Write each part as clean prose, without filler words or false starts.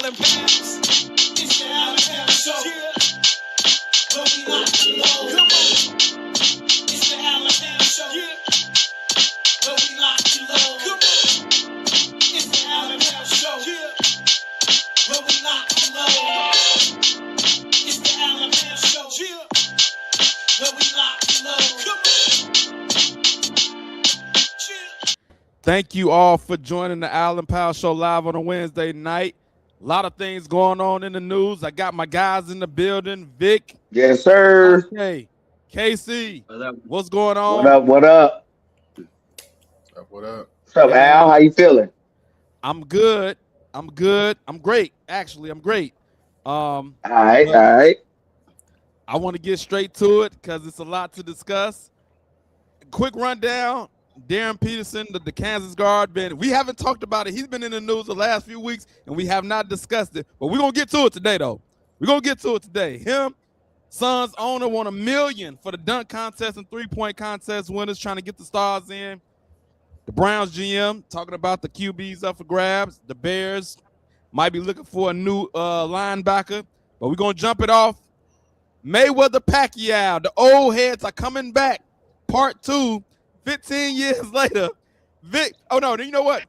Allen Powers. It's the Allen Powers Show. Where we lock and load. Come on. It's the Allen Powers Show. Where we lock and load. Come on. It's the Allen Powers Show. Where we lock and load. It's the Allen Powers Show. Where we lock and load. Come on. Thank you all for joining the Allen Powell Show live on a Wednesday night. A lot of things going on in the news. I got my guys in the building. Vic. Yes, sir. Okay. KC. What's going on? What up? What up? What up? What's up, Al? How you feeling? I'm good. I'm great. Actually, I'm great. All right. I want to get straight to it because it's a lot to discuss. Quick rundown. Darryn Peterson, the Kansas guard, we haven't talked about it. He's been in the news the last few weeks, and we have not discussed it. But we're going to get to it today, though. We're going to get to it today. Him, Suns owner, won $1 million for the dunk contest and three-point contest winners, trying to get the stars in. The Browns GM talking about the QBs up for grabs. The Bears might be looking for a new linebacker. But we're going to jump it off. Mayweather Pacquiao, the old heads are coming back. Part 2. 15 years later, Vic, oh no, you know what?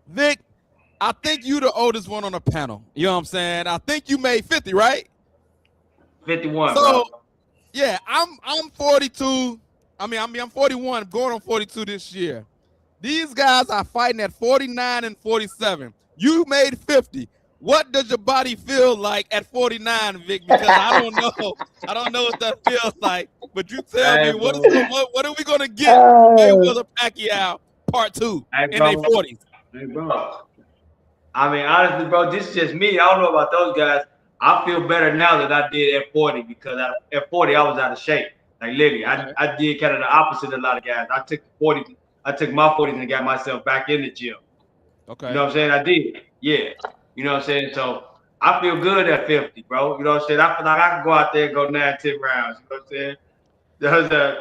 Vic, I think you the oldest one on the panel. You know what I'm saying? I think you made 50, right? 51, so, bro. Yeah, I'm 42. I'm 41, going on 42 this year. These guys are fighting at 49 and 47. You made 50. What does your body feel like at 49, Vic? Because I don't know. I don't know what that feels like. But you tell me, what are we going to get Mayweather Pacquiao Part 2 in their 40s? Hey, bro. I mean, honestly, bro, this is just me. I don't know about those guys. I feel better now than I did at 40 because at 40, I was out of shape. Like, literally, I did kind of the opposite of a lot of guys. I took my 40s and got myself back in the gym. Okay. You know what I'm saying? I did. Yeah. You know what I'm saying? So I feel good at 50, bro. You know what I'm saying? I feel like I can go out there and go 9-10 rounds. You know what I'm saying?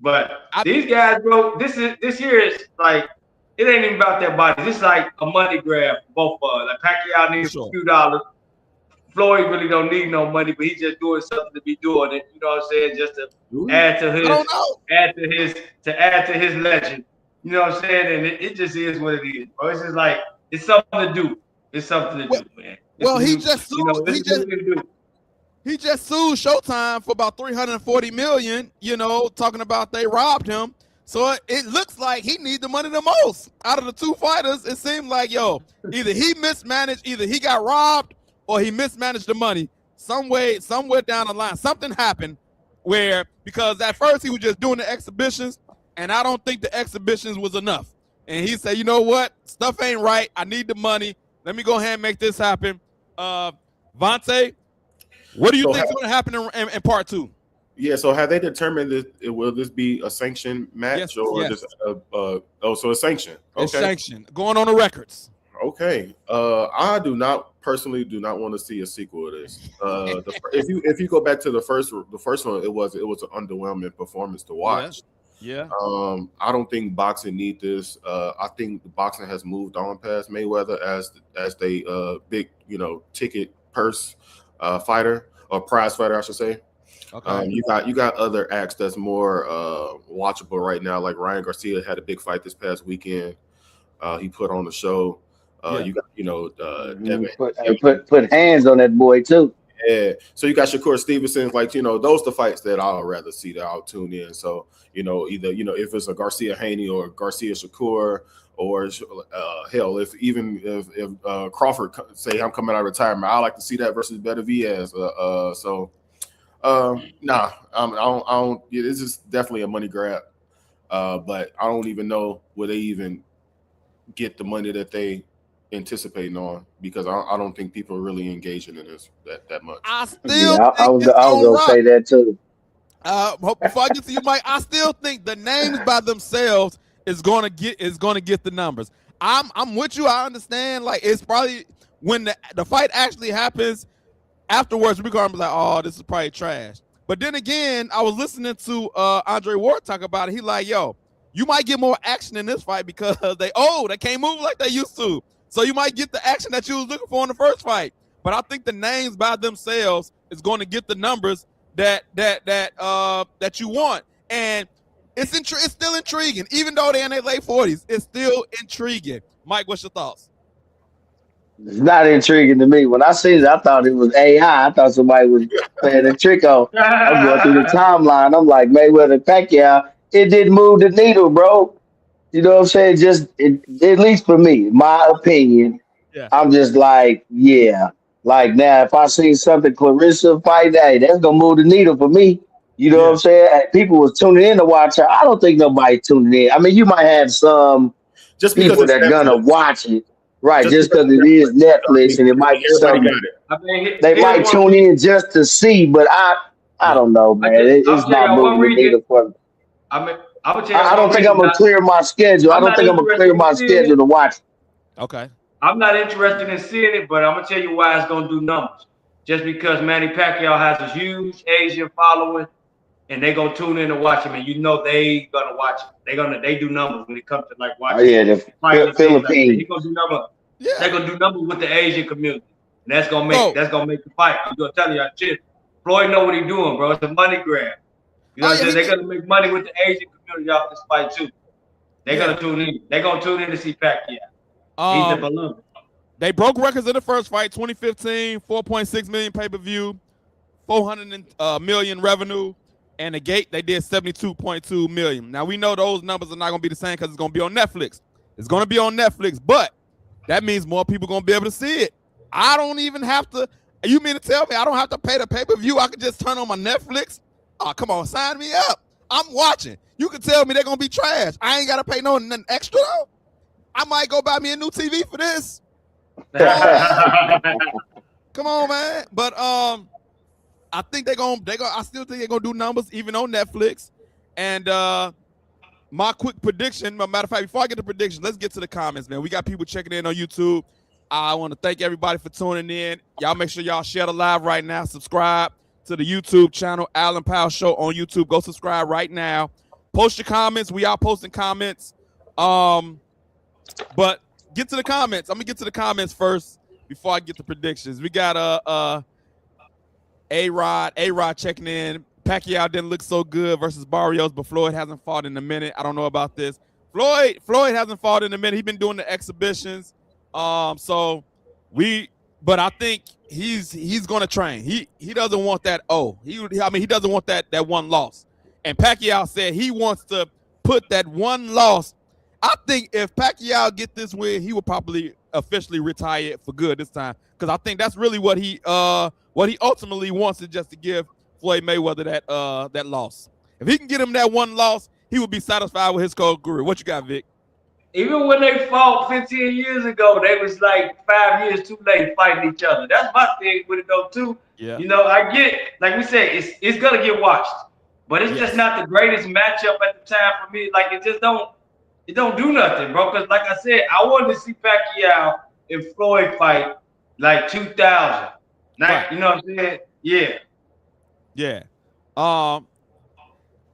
But these guys, bro, this year is like, it ain't even about their body. This is like a money grab for both of us. Like Pacquiao needs a few dollars. Floyd really don't need no money, but he's just doing something to be doing it. You know what I'm saying? Just to add to his legend. You know what I'm saying? And it just is what it is, bro. It's just like it's something to do. It's something to do, man. He just sued Showtime for about $340 million, talking about they robbed him. So it looks like he needs the money the most. Out of the two fighters, it seemed like, either he mismanaged, either he got robbed or he mismanaged the money. Somewhere down the line, something happened because at first he was just doing the exhibitions, and I don't think the exhibitions was enough. And he said, you know what? Stuff ain't right. I need the money. Let me go ahead and make this happen. Vontae, what do you think is going to happen in Part 2? Yeah, so have they determined that will this be a sanctioned match just so it's sanctioned? Okay. It's sanctioned. Going on the records. Okay. I personally do not want to see a sequel to this. If you go back to the first one, it was an underwhelming performance to watch. Yeah. I don't think boxing need this. I think the boxing has moved on past Mayweather as they big, ticket purse fighter or prize fighter, I should say. Okay. You got other acts that's more watchable right now. Like Ryan Garcia had a big fight this past weekend. He put on the show. You got Devin. Put hands on that boy too. Yeah, so you got Shakur Stevenson, those the fights that I'll rather see that I'll tune in. So, either, if it's a Garcia Haney or Garcia Shakur, or if Crawford say I'm coming out of retirement, I like to see that versus Benavidez. I don't. This is definitely a money grab, but I don't even know will they even get the money that they anticipating on, because I don't think people are really engaging in this that much. I was gonna say that too. Before I get to you, Mike, I still think the names by themselves is gonna get the numbers. I'm with you. I understand. Like, it's probably when the fight actually happens afterwards, we're gonna be like, oh, this is probably trash. But then again, I was listening to Andre Ward talk about it. He like, you might get more action in this fight because they can't move like they used to. So you might get the action that you was looking for in the first fight. but I think the names by themselves is going to get the numbers that you want, and it's still intriguing, even though they're in their late 40s. It's still intriguing. Mike, what's your thoughts? It's not intriguing to me. When I seen it, I thought it was AI. I thought somebody was playing a trick on. I'm going through the timeline. I'm like, Mayweather, Pacquiao. It didn't move the needle, bro. You know what I'm saying? At least for me, my opinion, Yeah. I'm just like, yeah. Like now, if I see something Clarissa fight, hey, that's gonna move the needle for me. You know what I'm saying? And people was tuning in to watch her. I don't think nobody tuning in. I mean, you might have some Just because people it's that gonna Netflix. watch it, right? Just because it's it is Netflix and it might be everybody something got it. I mean, they might tune in just to see. But I don't know, man. I'll It's tell not y'all one moving the reason. needle for me. I mean, I'm gonna tell y'all I don't one think I'm reason. gonna clear my schedule. I I'm don't not think I'm gonna interested clear in my seeing schedule it. to watch it. Okay. I'm not interested in seeing it, but I'm gonna tell you why it's gonna do numbers. Just because Manny Pacquiao has a huge Asian following, and they're gonna tune in to watch him, and you know they gonna watch it. They do numbers when it comes to like Oh watching yeah, the fighting and things like that. Philippines. He's gonna do numbers. Yeah. They're gonna do numbers with the Asian community, and that's gonna make the fight. I'm gonna tell you that shit. Floyd know what he's doing, bro. It's a money grab. You know what I'm saying? They're gonna make money with the Asian community off this fight too. They're gonna tune in. They're gonna tune in to see Pacquiao. He's the balloon. They broke records in the first fight, 2015, 4.6 million pay-per-view, 400 million revenue, and the gate they did 72.2 million. Now we know those numbers are not gonna be the same because it's gonna be on Netflix. It's gonna be on Netflix, but that means more people gonna be able to see it. I don't even have to. You mean to tell me I don't have to pay the pay-per-view? I can just turn on my Netflix? Oh, come on, sign me up. I'm watching. You can tell me they're gonna be trash. I ain't gotta pay nothing extra though. I might go buy me a new TV for this. Come on, man. But I think I still think they're gonna do numbers even on Netflix. And my quick prediction, matter of fact, before I get to predictions, let's get to the comments, man. We got people checking in on YouTube. I want to thank everybody for tuning in. Y'all make sure y'all share the live right now. Subscribe to the YouTube channel, Allen Powell Show on YouTube. Go subscribe right now. Post your comments. We are posting comments. But get to the comments. I'm gonna get to the comments first before I get the predictions. We got A-Rod checking in. Pacquiao didn't look so good versus Barrios, but Floyd hasn't fought in a minute. I don't know about this. Floyd hasn't fought in a minute. He's been doing the exhibitions. But I think he's gonna train. He doesn't want that he doesn't want that one loss. And Pacquiao said he wants to put that one loss. I think if Pacquiao get this win, he will probably officially retire for good this time. Because I think that's really what he ultimately wants, is just to give Floyd Mayweather that loss. If he can get him that one loss, he will be satisfied with his career. What you got, Vic? Even when they fought 15 years ago, they was like 5 years too late fighting each other. That's my thing with it though too. Yeah. You know, I get, like we said, it's gonna get watched, but it's just not the greatest matchup at the time for me. Like it don't do nothing, bro. Because like I said, I wanted to see Pacquiao and Floyd fight like 2000. Right. You know what I'm saying? Yeah. Yeah.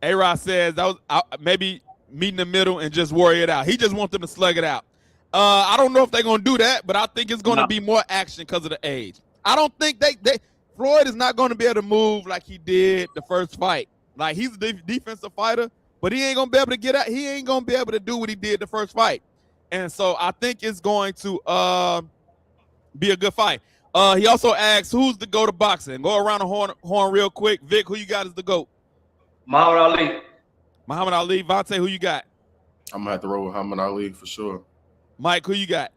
A-Rod says that was maybe meet in the middle and just worry it out. He just wants them to slug it out. I don't know if they're gonna do that, but I think it's gonna be more action because of the age. I don't think Floyd is not gonna be able to move like he did the first fight. Like he's a defensive fighter, but he ain't gonna be able to get out. He ain't gonna be able to do what he did the first fight. And so I think it's going to be a good fight. He also asks, who's the GOAT of boxing? Go around the horn real quick. Vic, who you got as the GOAT? Muhammad Ali. Muhammad Ali. Vontae, who you got? I'm gonna have to roll with Muhammad Ali for sure. Mike, who you got?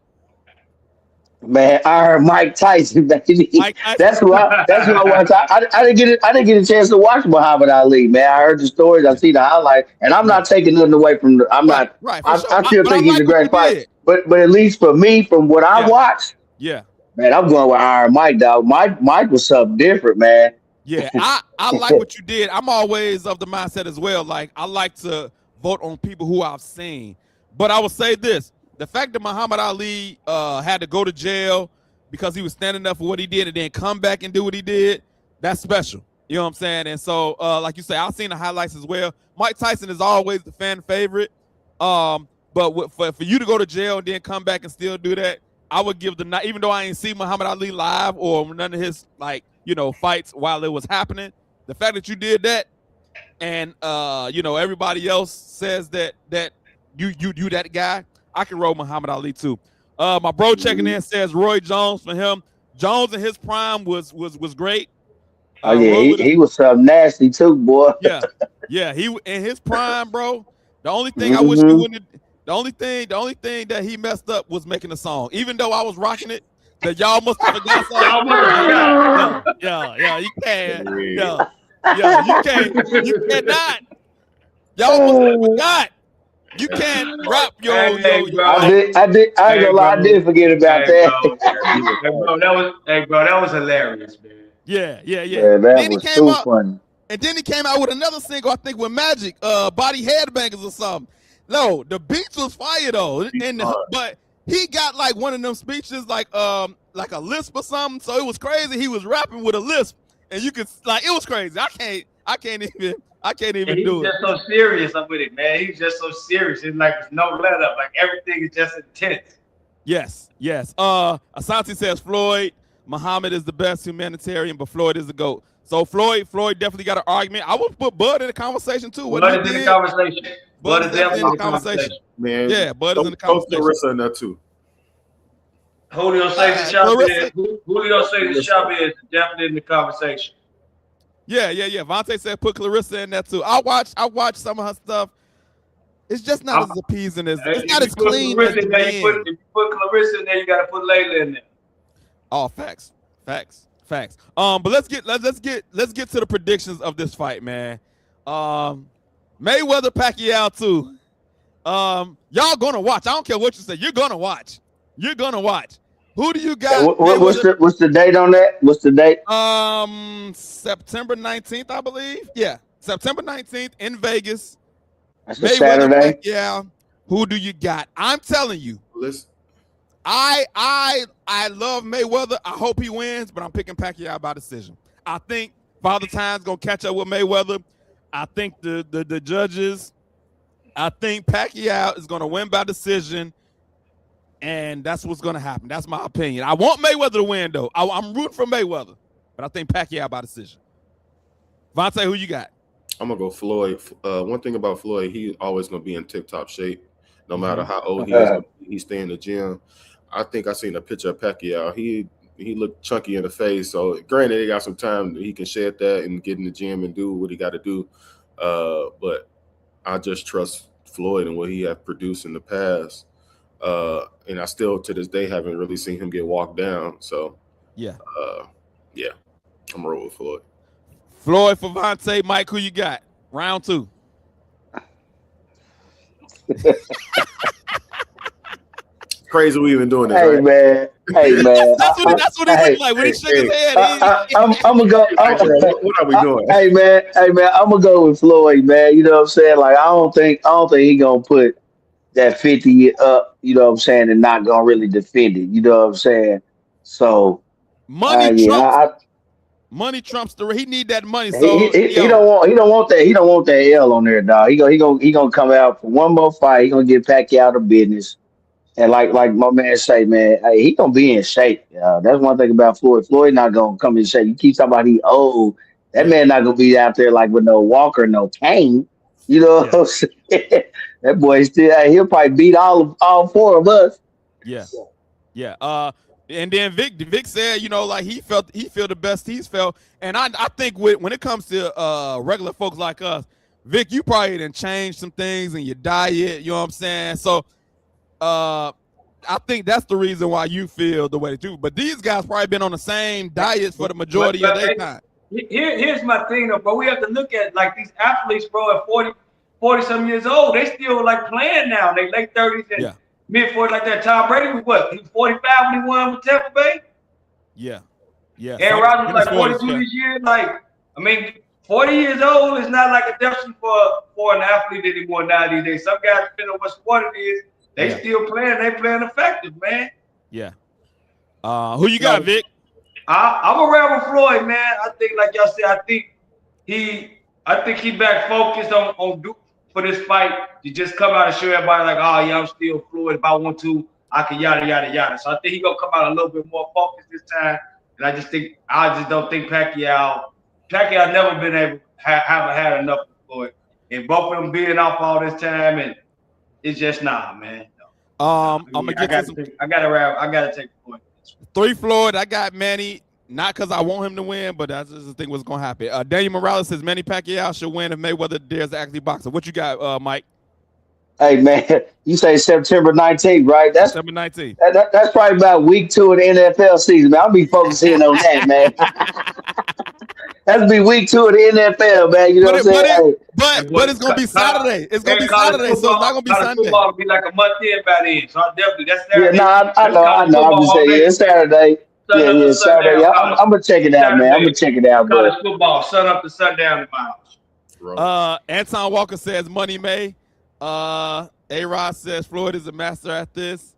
Man, I heard Mike Tyson, baby. Mike Tyson. That's who I watched. I didn't get a chance to watch Muhammad Ali, man. I heard the stories, I see the highlights, and I'm not taking nothing away from I still think he's a great fighter. But at least for me, from what I watched, man, I'm going with Iron Mike, dog. Mike was something different, man. Yeah, I like what you did. I'm always of the mindset as well. Like, I like to vote on people who I've seen. But I will say this. The fact that Muhammad Ali had to go to jail because he was standing up for what he did and then come back and do what he did, that's special. You know what I'm saying? And so, like you say, I've seen the highlights as well. Mike Tyson is always the fan favorite. But for you to go to jail and then come back and still do that, I would give even though I ain't see Muhammad Ali live or none of his fights while it was happening, the fact that you did that, and everybody else says that you that guy, I can roll Muhammad Ali too. My bro checking in says Roy Jones for him. Jones in his prime was great. Oh yeah, he was something nasty too, boy. Yeah, he in his prime, bro. The only thing I wish he wouldn't. The only thing that he messed up was making a song. Even though I was rocking it, that y'all must have forgot something. Yeah, you can. You cannot. Y'all must have forgot. You can't rap your. I ain't gonna lie, I did forget about that. That was hilarious, man. Yeah. That was so funny. And then he came out with another single, I think, with Magic, Body Headbangers or something. No, the beats was fire though, but he got like one of them speeches, like a lisp or something. So it was crazy. He was rapping with a lisp, and you could it was crazy. I can't even do it. He's just so serious with it, man. He's just so serious. It's like there's no let up. Like everything is just intense. Yes. Asante says Floyd Muhammad is the best humanitarian, but Floyd is the GOAT. So Floyd definitely got an argument. I would put Bud in the conversation too. Bud is in the conversation. Bud is definitely in the conversation. Man, yeah, Bud is in the conversation. Clarissa in there too. Julio says the Chavez is definitely in the conversation. Yeah. Vontae said put Clarissa in there too. I watched some of her stuff. It's just not as appeasing as it's not as clean as the if you put Clarissa in there, you gotta put Layla in there. Oh, facts. But let's get to the predictions of this fight, man. Mayweather Pacquiao too. Y'all gonna watch. I don't care what you say. You're gonna watch. Who do you got? What's the date on that? What's the date? September 19th, I believe. Yeah, September 19th in Vegas. That's a Saturday. Yeah. Who do you got? I'm telling you. Listen. I love Mayweather. I hope he wins, but I'm picking Pacquiao by decision. I think Father Time's gonna catch up with Mayweather. I think the judges. I think Pacquiao is gonna win by decision, and that's what's gonna happen. That's my opinion. I want Mayweather to win though. I'm rooting for Mayweather, but I think Pacquiao by decision. Vontae, who you got? I'm gonna go Floyd. One thing about Floyd, he's always gonna be in tip-top shape, no matter how old he is. He stay in the gym. I think I seen a picture of Pacquiao. He looked chunky in the face. So granted, he got some time. He can shed that and get in the gym and do what he got to do. But I just trust Floyd and what he has produced in the past. And I still, to this day, haven't really seen him get walked down. So I'm rolling with Floyd. Floyd for Vontae. Mike, who you got? Round 2. Crazy we even doing this. Hey, right? Man. That's what he looked like when he shook his head. I'm gonna go. What are we doing? Hey man, I'm gonna go with Floyd, man. You know what I'm saying? Like I don't think he gonna put that 50 up. You know what I'm saying, and not gonna really defend it. You know what I'm saying? So money trumps the. He need that money. So he don't want that. He don't want that L on there, dog. He gonna come out for one more fight. He gonna get Pacquiao to business. And like my man say, man, hey, he gonna be in shape. That's one thing about Floyd. Floyd not gonna come in shape. You keep talking about he old. That man not gonna be out there like with no walker, no cane. You know what I'm saying? That boy still. He'll probably beat all 4 of us. Yeah. And then Vic said, like he feel the best he's felt. And I think when it comes to regular folks like us, Vic, you probably done changed some things in your diet. You know what I'm saying? So. I think that's the reason why you feel the way that you. But these guys probably been on the same diets for the majority of their time. Here's my thing, though, bro. We have to look at like these athletes, bro, at 40-some years old. They still like playing now. They late 30s and mid 40s like that. Tom Brady was what? He was 45 when he won with Tampa Bay. Yeah. Aaron Rodgers was like 42 this year. Like, 40 years old is not like a deficit for an athlete anymore nowadays. Some guys, depending on what sport it is. They still playing. They playing effective, man. Yeah. Who you got, Vic? I'm around with Floyd, man. I think, like y'all said, I think he back focused on for this fight to just come out and show everybody like, oh yeah, I'm still Floyd. If I want to, I can yada yada yada. So I think he gonna come out a little bit more focused this time. And I just don't think Pacquiao never been able haven't had enough for it. And both of them being off all this time, and it's just man. I'm gonna get to some. I gotta take the point. 3 Floyd. I got Manny. Not because I want him to win, but that's just the thing what's gonna happen. Daniel Morales says Manny Pacquiao should win if Mayweather dares to actually box him. What you got, Mike? Hey man, you say September 19th, right? That's September 19th. That's probably about week 2 of the NFL season. Man. I'll be focusing on that, man. That'll be week 2 of the NFL, man. You know what I'm saying? But it's gonna be Saturday. It's gonna be Saturday, so it's not gonna be Sunday. Football will be like a month in by then. So that's Saturday. Yeah, I know. I'm just saying, it's Saturday. Yeah, Saturday. I'm gonna check it out, man. I'm gonna check it out, bro. College football, sun up to sundown tomorrow. Anton Walker says Money May. A-Rod says Floyd is a master at this.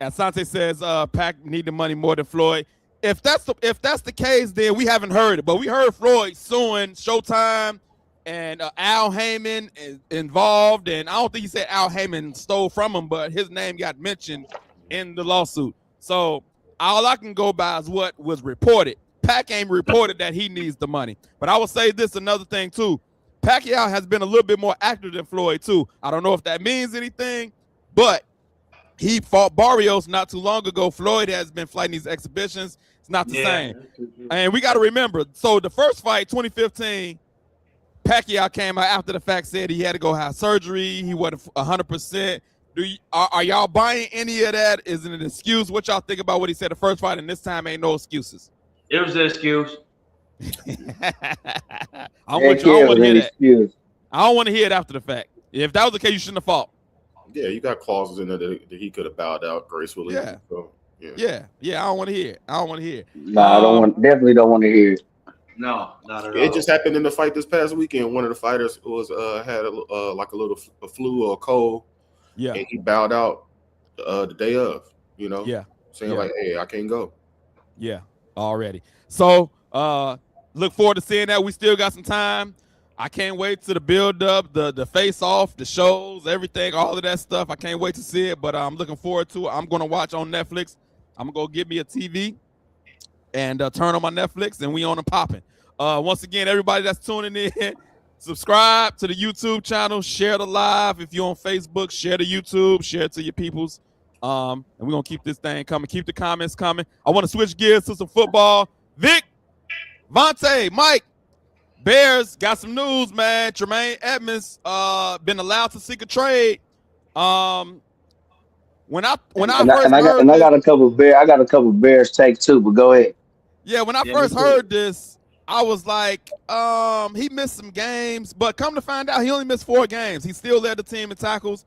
And Asante says Pac need the money more than Floyd. If that's the case, then we haven't heard it. But we heard Floyd suing Showtime and Al Heyman is involved. And I don't think he said Al Heyman stole from him, but his name got mentioned in the lawsuit. So all I can go by is what was reported. Pac ain't reported that he needs the money. But I will say this, another thing too. Pacquiao has been a little bit more active than Floyd too. I don't know if that means anything, but he fought Barrios not too long ago. Floyd has been fighting these exhibitions. It's not the same. And we got to remember, so the first fight, 2015, Pacquiao came out after the fact, said he had to go have surgery. He wasn't 100%. Are y'all buying any of that? Is it an excuse? What y'all think about what he said the first fight? And this time ain't no excuses. It was an excuse. I don't want to hear that. I don't want to hear it after the fact. If that was the case, you shouldn't have fought. Yeah, you got clauses in there that he could have bowed out gracefully. Yeah. So, yeah. I don't want to hear it. No, I definitely don't want to hear it. No, not at all. It just happened in the fight this past weekend. One of the fighters was had a flu or a cold. Yeah, and he bowed out the day of. Saying like, "Hey, I can't go." Yeah, already. So look forward to seeing that. We still got some time. I can't wait to the build up, the face off, the shows, everything, all of that stuff. I can't wait to see it, but I'm looking forward to it. I'm going to watch on Netflix. I'm going to go get me a TV and turn on my Netflix, and we on and popping. Once again, everybody that's tuning in, subscribe to the YouTube channel, share the live. If you're on Facebook, share the YouTube, share it to your peoples. And we're going to keep this thing coming. Keep the comments coming. I want to switch gears to some football. Vic, Vontae, Mike, Bears got some news, man. Tremaine Edmonds been allowed to seek a trade. I got a couple Bears take too, but go ahead. Yeah, when I first heard this, I was like, he missed some games, but come to find out, he only missed 4 games. He still led the team in tackles.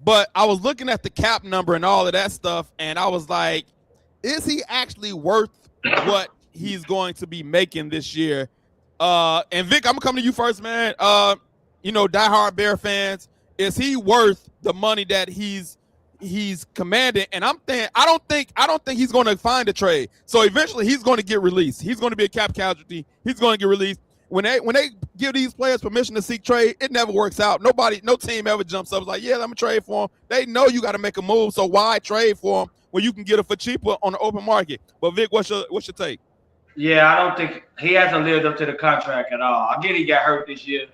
But I was looking at the cap number and all of that stuff, and I was like, is he actually worth what he's going to be making this year? And Vic, I'm gonna come to you first, man. Diehard Bear fans, is he worth the money that he's commanding? And I don't think he's going to find a trade. So eventually he's going to get released. He's going to be a cap casualty. He's going to get released. When they give these players permission to seek trade, it never works out. No team ever jumps up like, yeah, let me trade for him. They know you got to make a move, so why trade for him when you can get it for cheaper on the open market? But Vic, what's your take? Yeah, I don't think he hasn't lived up to the contract at all. I get he got hurt this year.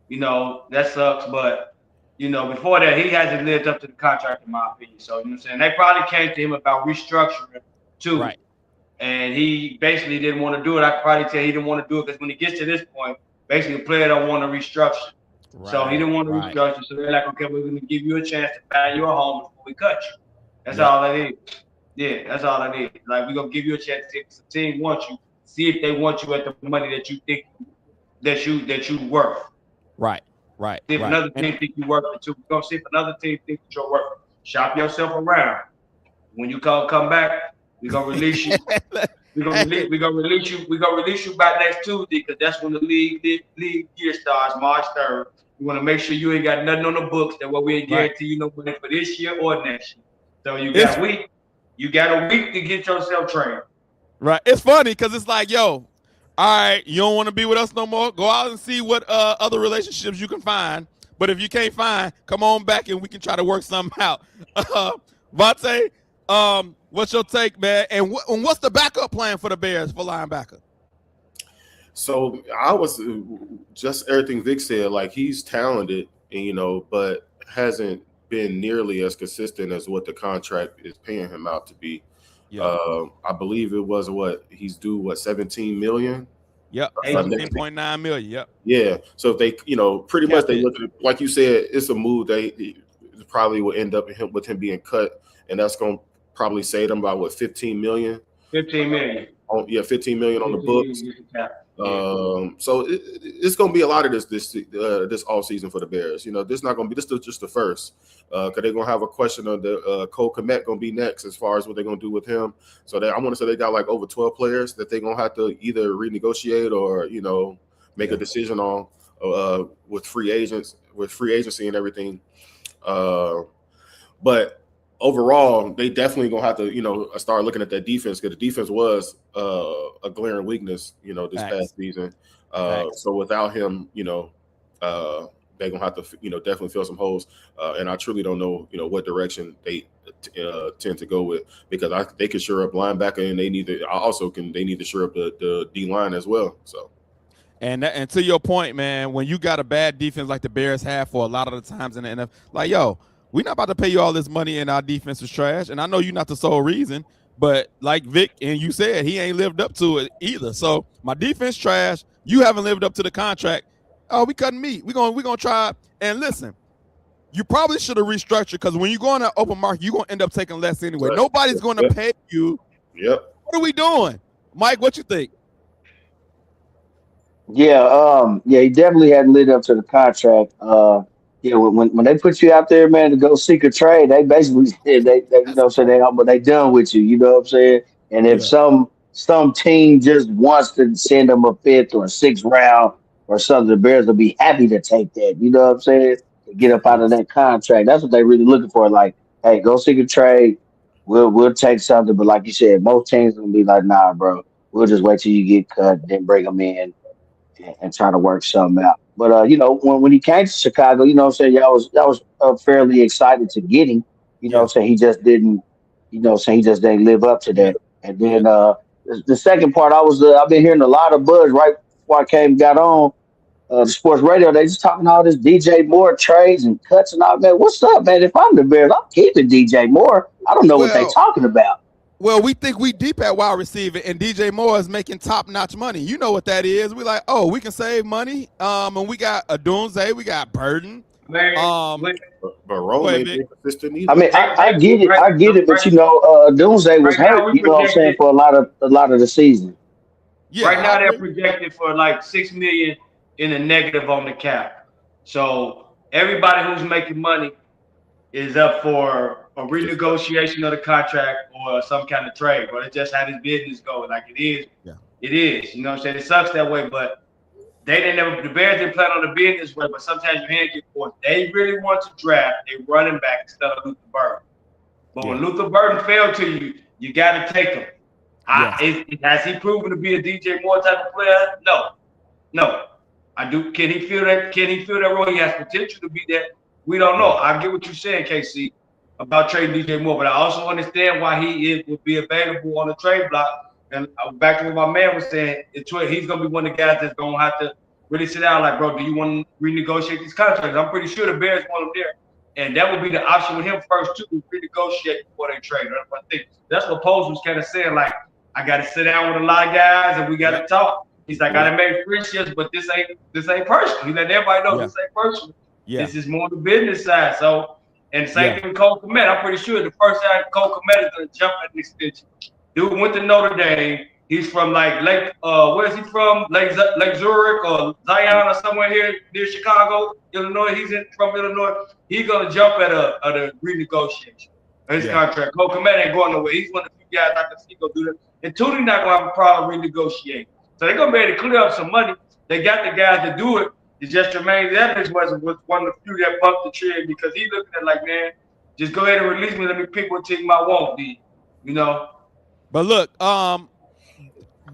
That sucks, but before that, he hasn't lived up to the contract, in my opinion. So, you know what I'm saying? They probably came to him about restructuring, too. Right. And he basically didn't want to do it. I could probably tell he didn't want to do it because when he gets to this point, basically the player don't want to restructure. Right. So he didn't want to restructure. So they're like, okay, we're going to give you a chance to find your home before we cut you. That's all that is. Yeah, that's all that is. Like, we're going to give you a chance to see if the team wants you. See if they want you at the money that you think that you worth. Right. See if another team think you worth it too. We're gonna see if another team thinks you're worth it. Shop yourself around. When you come back, we're gonna release you. We're gonna release you by next Tuesday, because that's when the league year starts, March 3rd. We want to make sure you ain't got nothing on the books that we ain't guarantee you no money for this year or next year. So you got a week to get yourself trained. Right. It's funny because it's like, yo, all right, you don't want to be with us no more. Go out and see what other relationships you can find. But if you can't find, come on back and we can try to work something out. Vontae, What's your take, man? And what's the backup plan for the Bears for linebacker? So I was just everything Vic said. Like, he's talented, and, but hasn't been nearly as consistent as what the contract is paying him out to be. Yeah. I believe it was he's due $17 million. Yep, 18.9 million. Yep. Yeah. So if they, pretty much they look at it, like you said, it's a move. They probably will end up with him being cut, and that's going to probably save them about 15 million. 15 million. 15 million on the books. So it's going to be a lot of this all season for the Bears. This not going to be just the first, because they're going to have a question of the Cole Kmet going to be next as far as what they're going to do with him. So I want to say they got like over 12 players that they're going to have to either renegotiate or make a decision on with free agency and everything. But overall, they definitely gonna have to, start looking at that defense, because the defense was a glaring weakness, this past season. So without him, they're gonna have to, definitely fill some holes. And I truly don't know, what direction they tend to go with, because they can shore up linebacker, and they need to shore up the D line as well. So. And to your point, man, when you got a bad defense like the Bears have for a lot of the times in the NFL, like, yo, we're not about to pay you all this money and our defense is trash. And I know you're not the sole reason, but like Vic and you said, he ain't lived up to it either. So my defense trash. You haven't lived up to the contract. Oh, we cutting meat. We're gonna try. And listen, you probably should have restructured, because when you go on an open market, you're gonna end up taking less anyway. Right. Nobody's gonna pay you. Yep. What are we doing? Mike, what you think? Yeah, he definitely hadn't lived up to the contract. When they put you out there, man, to go seek a trade, they basically said they they done with you. You know what I'm saying? And if some team just wants to send them a 5th or a 6th round or something, the Bears will be happy to take that. You know what I'm saying? To get up out of that contract. That's what they're really looking for. Like, hey, go seek a trade. We'll take something. But like you said, most teams gonna be like, nah, bro. We'll just wait till you get cut, then bring them in and try to work something out. But when he came to Chicago, y'all was fairly excited to get him. He just didn't, live up to that. And then the second part, I've been hearing a lot of buzz right before I got on the sports radio. They just talking all this DJ Moore trades and cuts and all that. What's up, man? If I'm the Bears, I'm keeping DJ Moore. I don't know what they talking about. Well, we think we deep at wide receiver, and DJ Moore is making top-notch money. You know what that is. We like, we can save money. And we got Adunze, we got Burden. But Rowe ain't been consistent either. I mean, I get it, but Adunze was hurt. You know what I'm saying, for a lot of the season. Yeah, right now they're projected for like $6 million in the negative on the cap. So everybody who's making money is up for a renegotiation of the contract or some kind of trade, but it's just how this business goes. Like it is. Yeah. It is. You know what I'm saying? It sucks that way, but the Bears didn't plan on the business way, but sometimes your hand gets forced. They really want to draft a running back instead of Luther Burden. But when Luther Burden failed to you, you got to take him. Has he proven to be a DJ Moore type of player? No. I do. Can he feel that? Can he feel that role? He has potential to be that. We don't know. I get what you're saying, KC, about trading DJ Moore, but I also understand why he would be available on the trade block. And back to what my man was saying, he's going to be one of the guys that's going to have to really sit down like, bro, do you want to renegotiate these contracts? I'm pretty sure the Bears want him there. And that would be the option with him first, too, renegotiate before they trade. I think that's what Post was kind of saying, like, I got to sit down with a lot of guys and we got to talk. He's like, I done made friendships, but this ain't personal. He let everybody know this ain't personal. Yeah. This is more the business side. So, and same thing with Cole Kmet. I'm pretty sure the first time Cole Kmet is going to jump at the extension. Dude went to Notre Dame. He's from like Lake, where's he from? Lake Zurich or Zion or somewhere here near Chicago, Illinois. He's from Illinois. He's going to jump at a renegotiation of his contract. Cole Kmet ain't going nowhere. He's one of the few guys I can see go do that. And Tootie not going to have a problem renegotiating. So they're going to be able to clear up some money. They got the guys to do it. It's just Jermaine Evans was one of the few that bumped the tree because he looking at like, man, just go ahead and release me. Let me pick what team I want, D. But look,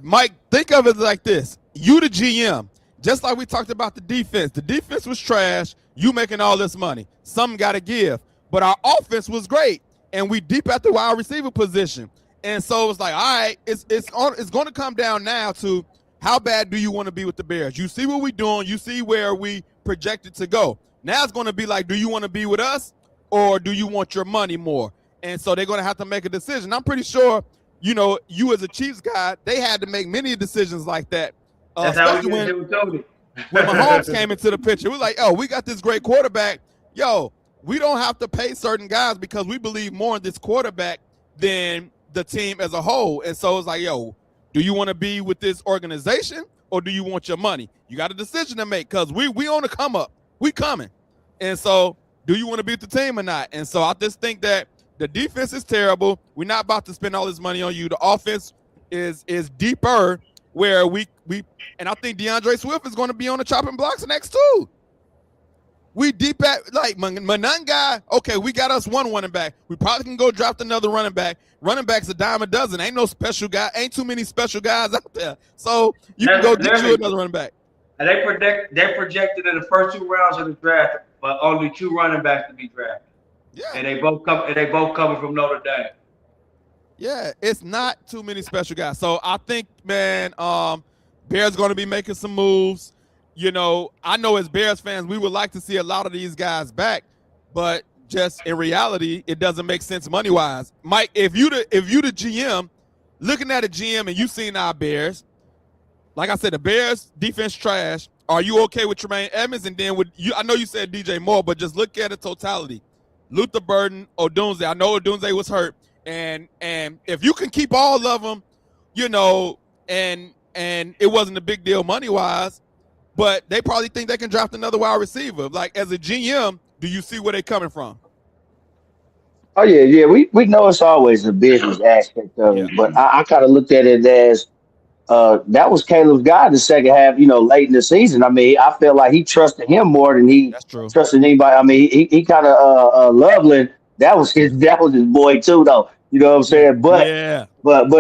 Mike, think of it like this. You the GM, just like we talked about the defense. The defense was trash. You making all this money. Something got to give. But our offense was great. and we deep at the wide receiver position. And so it's like, all right, it's going to come down now to how bad do you want to be with the Bears? You see what we're doing. You see where we projected to go. Now it's going to be like, do you want to be with us or do you want your money more? And so they're going to have to make a decision. I'm pretty sure, you know, you as a Chiefs guy, they had to make many decisions like that. Especially when Mahomes came into the picture. We're like, oh, we got this great quarterback. Yo, we don't have to pay certain guys because we believe more in this quarterback than the team as a whole. And so it's like, yo, do you want to be with this organization or do you want your money? You got a decision to make because we on the come up. We coming. And so do you want to be with the team or not? And so I just think that the defense is terrible. We're not about to spend all this money on you. The offense is deeper where we and I think DeAndre Swift is going to be on the chopping blocks next too. We deep at like Manung guy. Okay, we got us one running back. We probably can go draft another running back. Running back's a dime a dozen. Ain't no special guy. Ain't too many special guys out there. So you can go get you another running back. And they projected in the first 2 rounds of the draft, but only 2 running backs to be drafted. Yeah. And they both coming from Notre Dame. Yeah, it's not too many special guys. So I think, man, Bears going to be making some moves. You know, I know as Bears fans, we would like to see a lot of these guys back, but just in reality, it doesn't make sense money-wise. Mike, if you the GM, looking at a GM and you seen our Bears, like I said, the Bears defense trash. Are you okay with Tremaine Edmonds? And then with you, I know you said DJ Moore, but just look at the totality. Luther Burden, Odunze. I know Odunze was hurt, and if you can keep all of them, you know, and it wasn't a big deal money-wise. But they probably think they can draft another wide receiver. Like, as a GM, do you see where they're coming from? Oh, yeah. We know it's always a business aspect of it. But I kind of looked at it as that was Caleb's guy the second half, you know, late in the season. I mean, I felt like he trusted him more than he trusted anybody. I mean, he kind of Loveland, that was his boy too, though. You know what I'm saying? But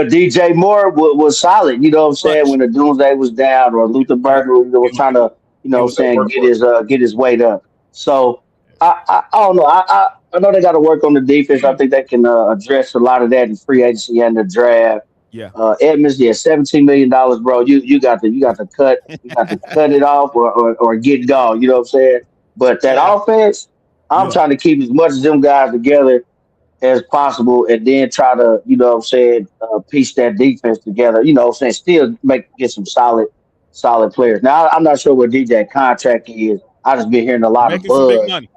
DJ Moore was solid. You know what I'm saying? When the Doomsday was down, or Luther Burger was trying to, you know what I'm saying, get his weight up. So I don't know. I know they got to work on the defense. I think they can address a lot of that in free agency and the draft. Yeah. Edmonds, $17 million, bro. You got to cut it off or get gone. You know what I'm saying? But that offense, I'm trying to keep as much of them guys together as possible, and then try to, you know what I'm saying, piece that defense together, you know what I'm saying, still get some solid players. Now, I'm not sure what DJ contract is. I just been hearing a lot of buzz. Some big money.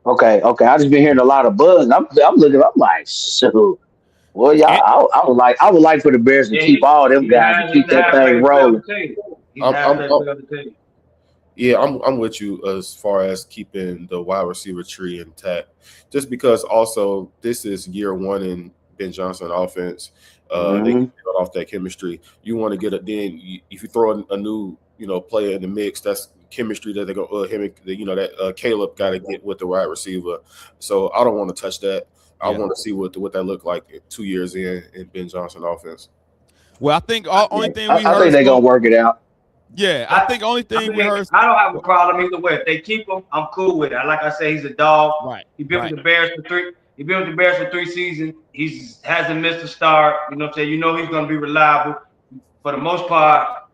Okay. I just been hearing a lot of buzz, and I'm looking, I'm like, so, well, yeah, I would like for the Bears to keep all them guys and keep that thing rolling. I'm with you as far as keeping the wide receiver tree intact, just because also this is year 1 in Ben Johnson offense. They can build off that chemistry. You want to get it. Then if you throw a new, you know, player in the mix, that's chemistry that they go. That Caleb got to get with the wide receiver. So I don't want to touch that. I want to see what that look like 2 years in Ben Johnson offense. Well, I think only thing I think they're gonna work it out. Yeah, I think only thing we heard. I don't have a problem either way. If they keep him, I'm cool with it. Like I said, he's a dog. Right. He been with the Bears for 3. He been with the Bears for 3 seasons. He hasn't missed a start. You know what I'm saying? You know he's going to be reliable. For the most part,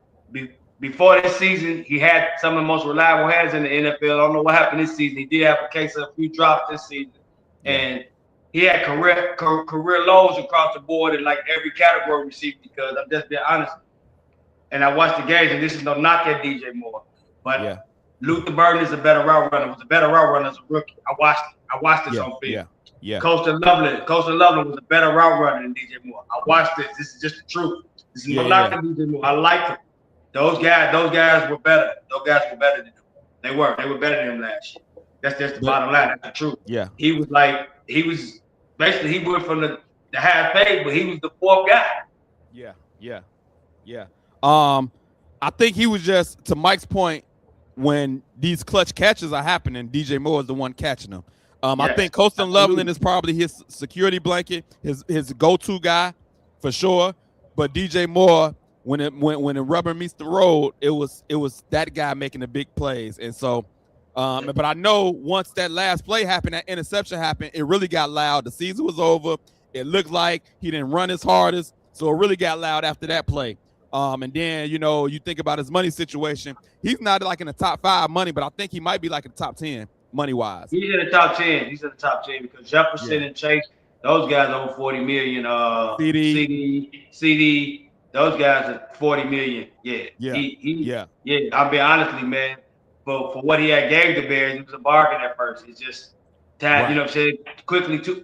before this season, he had some of the most reliable hands in the NFL. I don't know what happened this season. He did have a case of a few drops this season, and he had career lows across the board in like every category received. Because I'm just being honest. And I watched the games, and this is no knock at DJ Moore, but Luther Burden is a better route runner. Was a better route runner as a rookie. I watched this on film. Yeah. Coastal Loveland was a better route runner than DJ Moore. I watched this. This is just the truth. This is no knock at DJ Moore. I like him. Those guys were better. Those guys were better than him. They were better than him last year. That's just the bottom line. That's the truth. Yeah. He was basically he went from the half paid, but he was the 4th guy. Yeah. I think he was just, to Mike's point, when these clutch catches are happening, DJ Moore is the one catching them. I think Coastal Loveland is probably his security blanket, his go-to guy for sure. But DJ Moore, when the rubber meets the road, it was that guy making the big plays. And so But I know once that last play happened, that interception happened, it really got loud. The season was over. It looked like he didn't run his hardest, so it really got loud after that play. And then, you think about his money situation. He's not like in the top 5 money, but I think he might be like in the top 10 money-wise. He's in the top 10. He's in the top 10 because Jefferson and Chase, those guys over 40 million. CD, those guys are 40 million. Yeah. I'll be honestly, man, for what he had gave the Bears, it was a bargain at first. It's just time, Right. you know what I'm saying?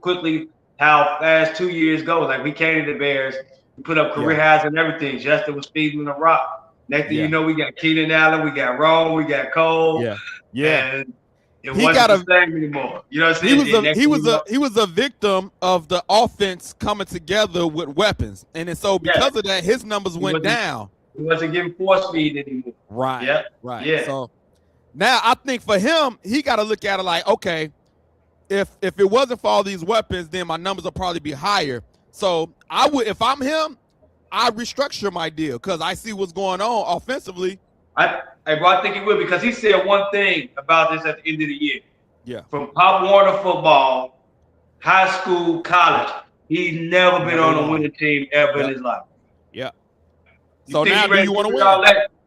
Quickly, how fast 2 years go. Like we came to the Bears, we put up career highs and everything. Justin was feeding the rock. Next thing you know, we got Keenan Allen, we got Rome, we got Cole. And it wasn't the same anymore. You know what I'm saying? He was a victim of the offense coming together with weapons, and then so because of that, his numbers went down. He wasn't getting force feed anymore. Right. Yeah. Right. Yeah. So now I think for him, he got to look at it like, okay, if it wasn't for all these weapons, then my numbers will probably be higher. So I would, if I'm him, I restructure my deal because I see what's going on offensively. I think he will because he said one thing about this at the end of the year. Yeah. From Pop Warner football, high school, college, he's never been on a winning team ever in his life. Yeah. So now do you want to win?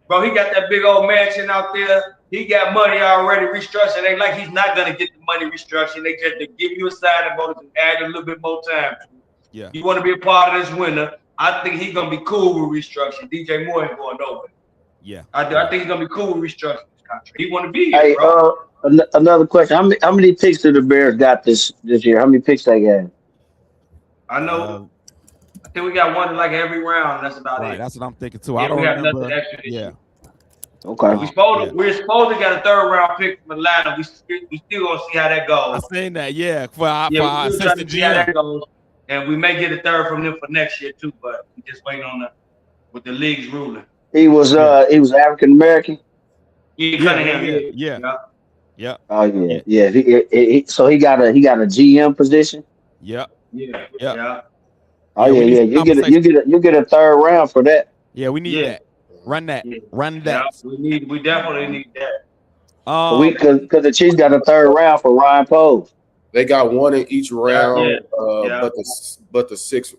Bro, he got that big old mansion out there. He got money already restructured. Ain't like he's not going to get the money restructured. They just to give you a signing bonus and add a little bit more time. Yeah. You want to be a part of this winner. I think he's going to be cool with restructuring. DJ Moore ain't going nowhere. Yeah. I think he's going to be cool with restructuring this contract. He want to be here, Hey, bro. Another question. How many picks did the Bears got this year? How many picks they got? I know. I think we got one like every round. That's about it. That's what I'm thinking too. I don't remember. Nothing extra this year. Okay. We're supposed to get a 3rd round pick from Atlanta. We still gonna see how that goes. I seen that. Yeah. For our assistant GM. How that GM. goes. And we may get a 3rd from them for next year too, but we just waiting on with the league's ruling. He was African American. Yeah. Oh yeah. So he got a GM position. Yeah. Oh yeah. You get a 3rd round for that. Yeah, we need that. Run that. Run that. We definitely need that. Because the Chiefs got a 3rd round for Ryan Poles. They got one in each round, but the sixth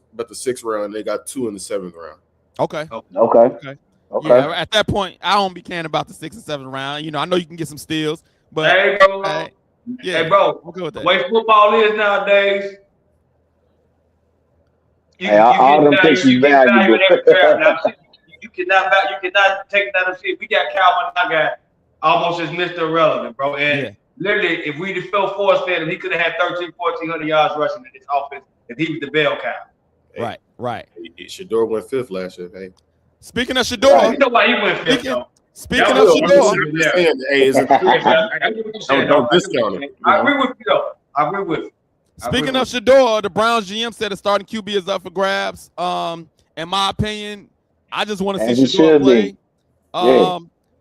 round they got 2 in the 7th round. Okay. Yeah, at that point, I don't be caring about the 6th and 7th round. I know you can get some steals, but hey, bro, we'll go with that. The way football is nowadays, you cannot take that and see. We got Calvin, I got almost as Mr. Irrelevant, bro. And literally, if we just felt force fed him, he could have had 1,400 yards rushing in this offense if he was the bell cow. Right. Shedeur went 5th last year. Hey. Speaking of Shedeur, you know why he went 5th, though. Speaking of Shedeur, don't discount it. I agree with you, though. I agree with you. Speaking of Shedeur, the Browns GM said the starting QB is up for grabs. In my opinion, I just want to see Shedeur play.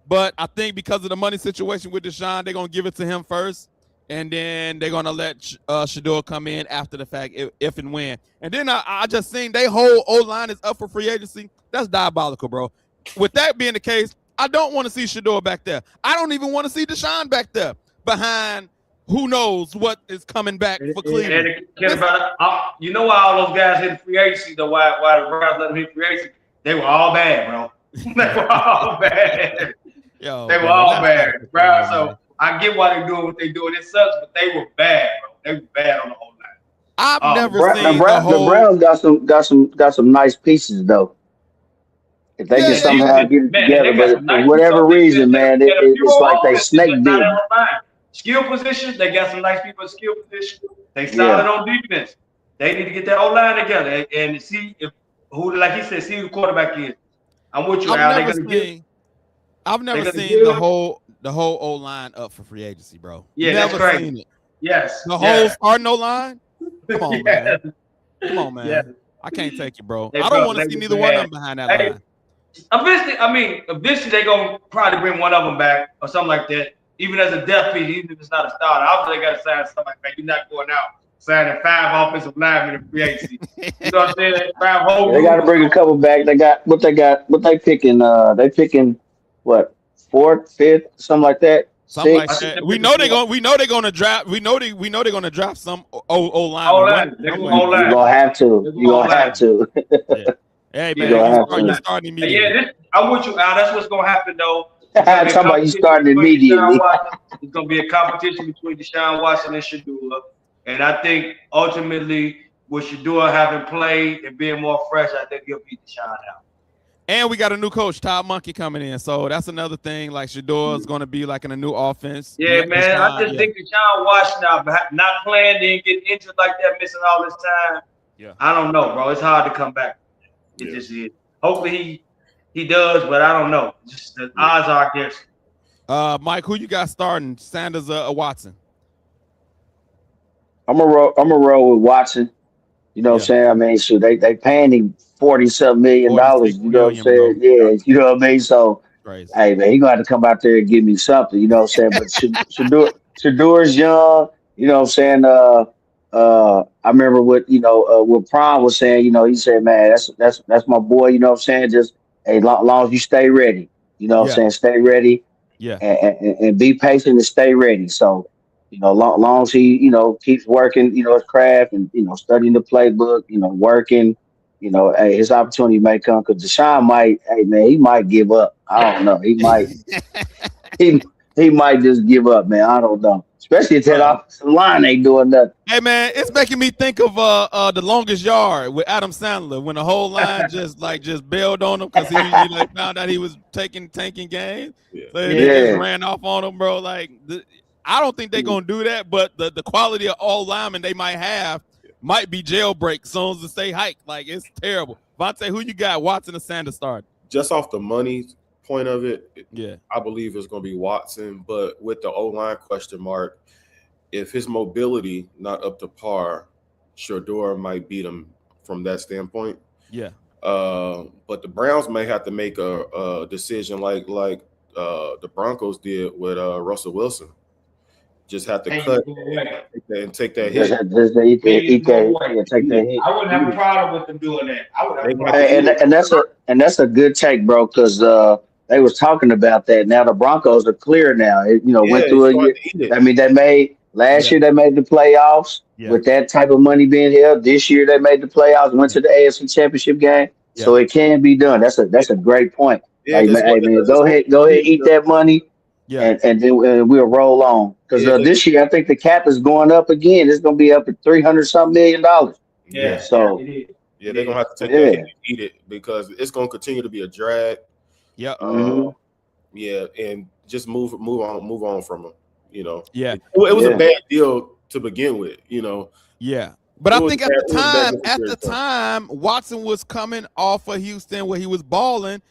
But I think because of the money situation with Deshaun, they're going to give it to him first. And then they're going to let Shedeur come in after the fact if and when. And then I just seen they whole O-line is up for free agency. That's diabolical, bro. With that being the case, I don't want to see Shedeur back there. I don't even want to see Deshaun back there behind who knows what is coming back for Cleveland. You know why all those guys hit free agency, though, why the Browns let them hit free agency? They were all bad, bro. They were all bad. They were all bad, bro. So I get why they're doing what they're doing. It sucks, but they were bad, bro. They were bad on the whole line. I've never seen the Browns got some nice pieces though. If they can somehow get it together, but for whatever reason, man, it's like they snake bit. Skill positions, they got some nice people in skill positions. They solid on defense. They need to get that whole line together and see who, like he said, see who the quarterback is. I'm with you, Al. I've never seen the whole O-line up for free agency, bro. Yeah, never that's crazy. Seen it. Yes. The whole starting O-line? Come on, man. Come on, man. Yeah. I can't take it, bro. Hey, I don't want to see neither one of them behind that line. Eventually they're going to probably bring one of them back or something like that. Even as a depth piece, even if it's not a starter. Obviously, they got to sign something like that. You're not going out signing 5 offensive linemen in free agency. You know what I'm saying? 5 whole. They got to bring a couple back. They got what they picking. They picking what 4th, 5th, something like that. Something like that. We know they're gonna draft. We know they're gonna draft some O lineman. You're gonna have to. You're gonna have to. Yeah. Hey man, you starting immediately. Yeah, I'm with you, Al. That's what's gonna happen though. Talking about you starting immediately. It's gonna be a competition between Deshaun Watson and Shedeur, and I think ultimately with Shedeur having played and being more fresh, I think he'll beat Deshaun out. And we got a new coach, Todd Monkey, coming in. So that's another thing. Like Shedeur is going to be like in a new offense. Yeah, man. I just think Deshaun Watson not playing, didn't get injured like that, missing all this time. Yeah. I don't know, bro. It's hard to come back. It just is. Hopefully he does, but I don't know. Just the odds are against him. Mike, who you got starting? Sanders or Watson? I'm a roll with Watson. You know what I'm saying? I mean, so they paying him $40-something million. You know what I'm saying? Yeah, you know what I mean? So, hey, man, he going to have to come out there and give me something. You know what I'm saying? But Shedeur's young. You know what I'm saying? I remember what Prime was saying. You know, he said, man, that's my boy. You know what I'm saying? Just hey, long as you stay ready. You know what I'm saying? Stay ready. Yeah. And be patient and stay ready. So, you know, long as he, you know, keeps working, you know, his craft and, you know, studying the playbook, you know, working, you know, hey, his opportunity may come because Deshaun might, hey, man, he might give up. I don't know. He might, he might just give up, man. I don't know. Especially if that offensive line ain't doing nothing. Hey, man, it's making me think of The Longest Yard with Adam Sandler when the whole line just bailed on him because he like found out he was tanking games. So they just ran off on him, bro. Like, I don't think they're going to do that, but the quality of all linemen they might have might be jailbreak soon as the stay hike. Like, it's terrible. Vontae, who you got? Watson or Sanders start? Just off the money point of it, yeah, I believe it's going to be Watson. But with the O-line question mark, if his mobility not up to par, Shedeur might beat him from that standpoint. Yeah. But the Browns may have to make a decision like the Broncos did with Russell Wilson. Just have to cut and take that hit. Take that hit. I wouldn't have a problem with them doing that. I would have a problem. And that's a good take, bro, because they was talking about that. Now the Broncos are clear now. Went through a year. I mean, they made last year they made the playoffs with that type of money being held. This year they made the playoffs, went to the AFC Championship game. Yeah. So it can be done. That's a great point. Yeah, like, man, go ahead, eat that money. Yeah, and then we'll roll on because this year I think the cap is going up again. It's going to be up at $300-something million. Yeah, so they're going to have to take that hit and eat it because it's going to continue to be a drag. Yeah, yeah, and just move on from them. You know, it was a bad deal to begin with. You know, but I think at the time, Watson was coming off of Houston where he was balling.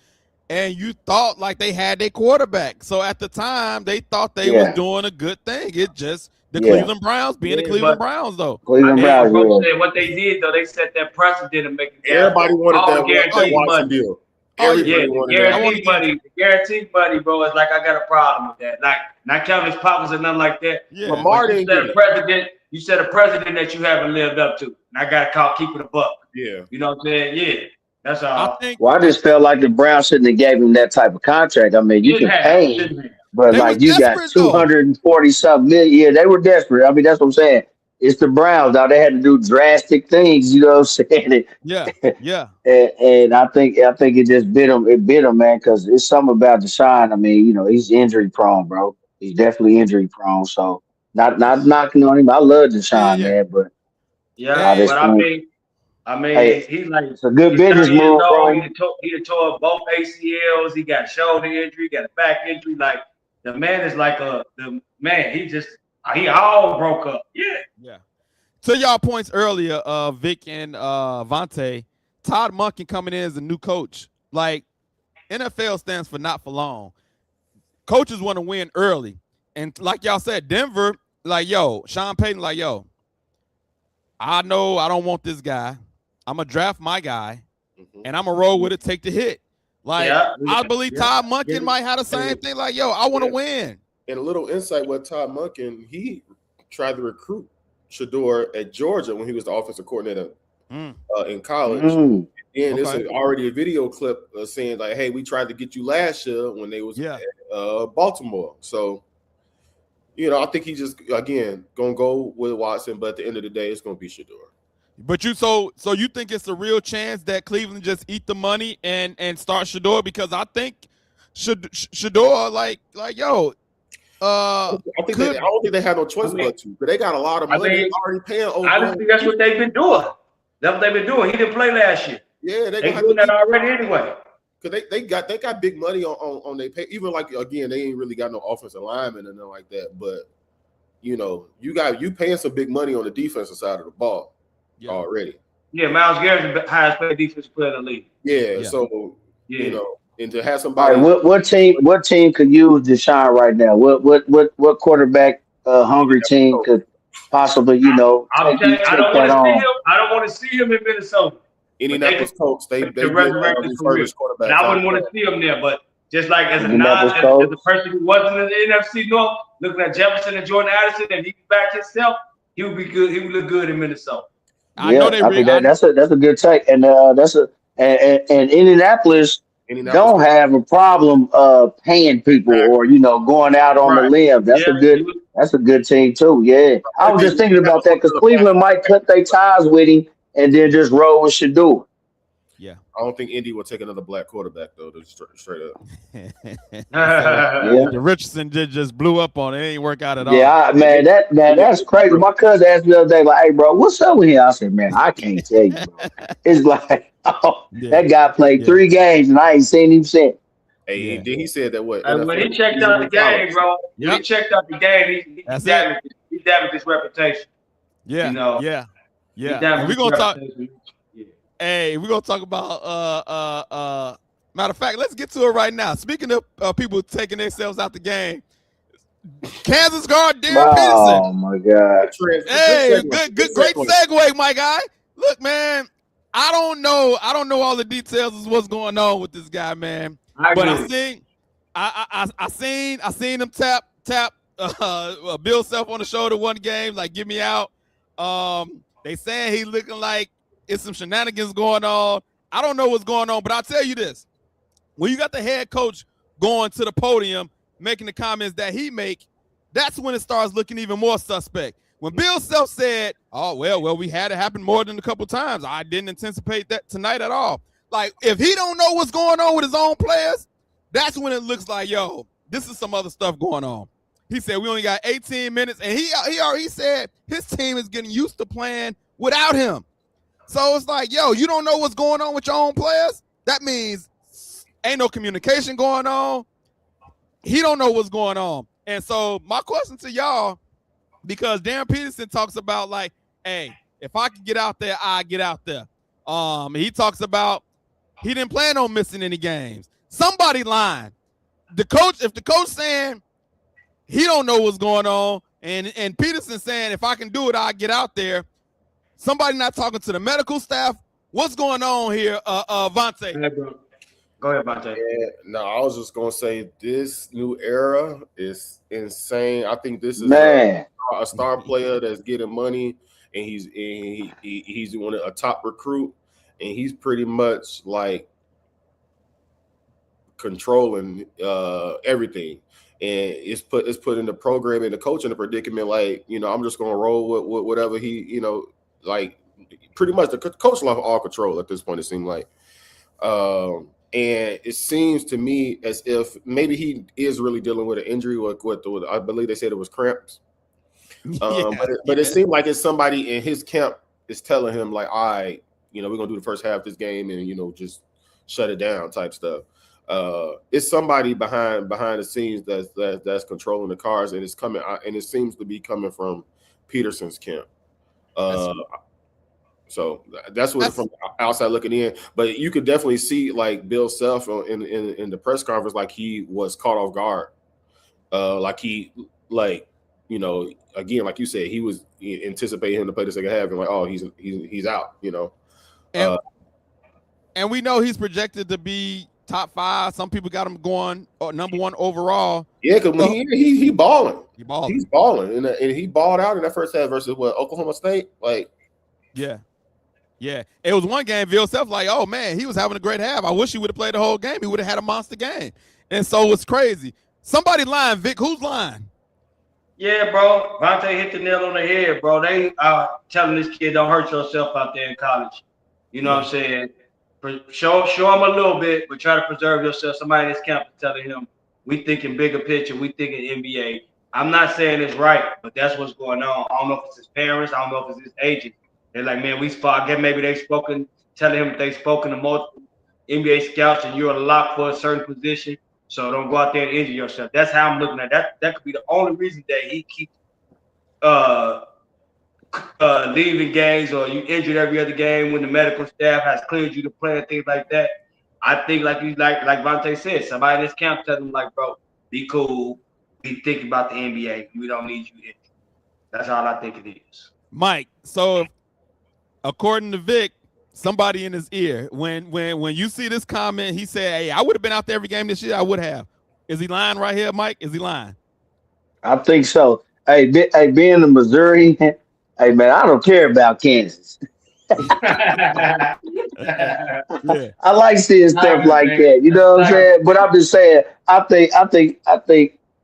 And you thought like they had their quarterback. So at the time, they thought they was doing a good thing. It just the Cleveland Browns being the Cleveland Browns, though. Cleveland Browns. What they did, though, they set that precedent of making everybody wanted that Watson deal. Guaranteed money, bro. It's like I got a problem with that. Like not counting his pockets or nothing like that. Yeah, Lamar didn't set a precedent. You set a precedent that you haven't lived up to. And I got caught keeping a buck. Yeah, you know what I'm saying? Yeah. That's all. I just felt like the Browns shouldn't have gave him that type of contract. I mean, you can pay him, but like you got $240-something million. Yeah, they were desperate. I mean, that's what I'm saying. It's the Browns. Now they had to do drastic things. You know what I'm saying? Yeah. and I think it just bit him. It bit him, man, because it's something about Deshaun. I mean, he's injury prone, bro. He's definitely injury prone. So not knocking on him. I love Deshaun, man, but I mean, hey, he's like it's a good business move, bro. He tore both ACLs. He got shoulder injury, got a back injury. Like the man is like he all broke up. Yeah. To y'all points earlier, Vic and Vontae, Todd Monken coming in as a new coach. Like NFL stands for not for long. Coaches want to win early, and like y'all said, Denver, like Sean Payton, like I know I don't want this guy. I'm going to draft my guy, and I'm going to roll with it, take the hit. Like, I believe Todd Monken might have the same thing. Like, I want to win. And a little insight with Todd Monken, he tried to recruit Shedeur at Georgia when he was the offensive coordinator in college. And there's already a video clip saying, like, hey, we tried to get you last year when they was at Baltimore. So I think he just again gonna go with Watson, but at the end of the day, it's gonna be Shedeur. But so you think it's a real chance that Cleveland just eat the money and start Shedeur? Because I think Shedeur like yo. I don't think they had no choice but to. But they got a lot of money already paying. I don't think that's what they've been doing. That's what they've been doing. He didn't play last year. Yeah, they doing that already anyway. Because they got big money on their pay. Even like again, they ain't really got no offensive linemen and nothing like that. But you paying some big money on the defensive side of the ball already. Yeah, Myles Garrett's the highest paid defensive player in the league. Yeah. So and to have somebody. All right, what team could use Deshaun right now? What quarterback hungry team could possibly I don't want to see him in Minnesota. Indianapolis Colts, they resurrect his career. And I wouldn't want to see him there, but just like as a person who wasn't in the NFC North, looking at Jefferson and Jordan Addison, and he backed himself, he would be good. He would look good in Minnesota. That's a good take, and and Indianapolis don't have a problem paying people or going out on the limb. That's a good team too. Yeah, I was just thinking about that because Cleveland might cut their ties with him and then just roll with Shedeur. Yeah, I don't think Indy will take another black quarterback though. Straight up. The Richardson just blew up on it. It ain't work out at all. Yeah, man, that's crazy. My cousin asked me the other day, like, "Hey, bro, what's up with him?" I said, "Man, I can't tell you, bro." It's like, that guy played 3 games and I ain't seen him since. Hey, then he said that what? When he checked out the game, bro. When he checked out the game, he damaged his reputation. Yeah, yeah. And we're gonna talk. Hey, we're gonna talk about matter of fact, let's get to it right now. Speaking of people taking themselves out the game, Kansas guard Darryn Peterson. Oh my God! Hey, great segue, my guy. Look, man, I don't know all the details of what's going on with this guy, man. But I seen him tap Bill Self on the shoulder one game, like get me out. They saying he looking like it's some shenanigans going on. I don't know what's going on, but I'll tell you this. When you got the head coach going to the podium, making the comments that he make, that's when it starts looking even more suspect. When Bill Self said, oh, well, we had it happen more than a couple times. I didn't anticipate that tonight at all. Like, if he don't know what's going on with his own players, that's when it looks like, yo, this is some other stuff going on. He said we only got 18 minutes, and he already said his team is getting used to playing without him. So it's like, yo, you don't know what's going on with your own players? That means ain't no communication going on. He don't know what's going on. And so my question to y'all, because Darryn Peterson talks about like, hey, if I could get out there, I get out there. He talks about he didn't plan on missing any games. Somebody lying. If the coach saying he don't know what's going on, and Peterson saying if I can do it, I'll get out there. Somebody not talking to the medical staff. What's going on here, Vontae? Go ahead, Vontae. Yeah, no, I was just gonna say this new era is insane. I think this is a star player that's getting money, and he's one a top recruit, and he's pretty much like controlling everything. And it's put in the program and the coach in a predicament. Like, I'm just gonna roll with whatever he, like pretty much the coach lost all control at this point. It seemed like, and it seems to me as if maybe he is really dealing with an injury. With I believe they said it was cramps. But it seemed like it's somebody in his camp is telling him like, all right, we're gonna do the first half of this game and just shut it down type stuff. It's somebody behind the scenes that's controlling the cars, and it's coming and it seems to be coming from Peterson's camp. So that's what from outside looking in, but you could definitely see like Bill Self in the press conference, like he was caught off guard. Again, like you said, he was anticipating him to play the second half and like, oh, he's out, And we know he's projected to be top 5. Some people got him going number 1 overall. Yeah, because he balling. He's balling, and he balled out in that first half versus Oklahoma State. Like, yeah. It was one game. Bill Self like, oh man, he was having a great half. I wish he would have played the whole game. He would have had a monster game. And so it's crazy. Somebody lying, Vic. Who's lying? Yeah, bro. Vontae hit the nail on the head, bro. They are telling this kid don't hurt yourself out there in college. You know what I'm saying? Show him a little bit, but try to preserve yourself. Somebody in this camp is telling him, we thinking bigger picture, we thinking NBA. I'm not saying it's right, but that's what's going on. I don't know if it's his parents, I don't know if it's his agent. They're like, man, I guess maybe they spoken, telling him they spoken to multiple NBA scouts and you're a lock for a certain position. So don't go out there and injure yourself. That's how I'm looking at that. That could be the only reason that he keeps leaving games or you injured every other game when the medical staff has cleared you to play and things like that. I think like Vontae said, somebody in this camp telling him like, bro, be cool. Be thinking about the NBA. We don't need you injured. That's all I think it is. Mike, so according to Vic, somebody in his ear, when you see this comment, he said, hey, I would have been out there every game this year. I would have. Is he lying right here, Mike? Is he lying? I think so. Hey, being in Missouri, hey man, I don't care about Kansas. Yeah. I like seeing stuff like that. You know what I'm saying? But I'm just saying, I think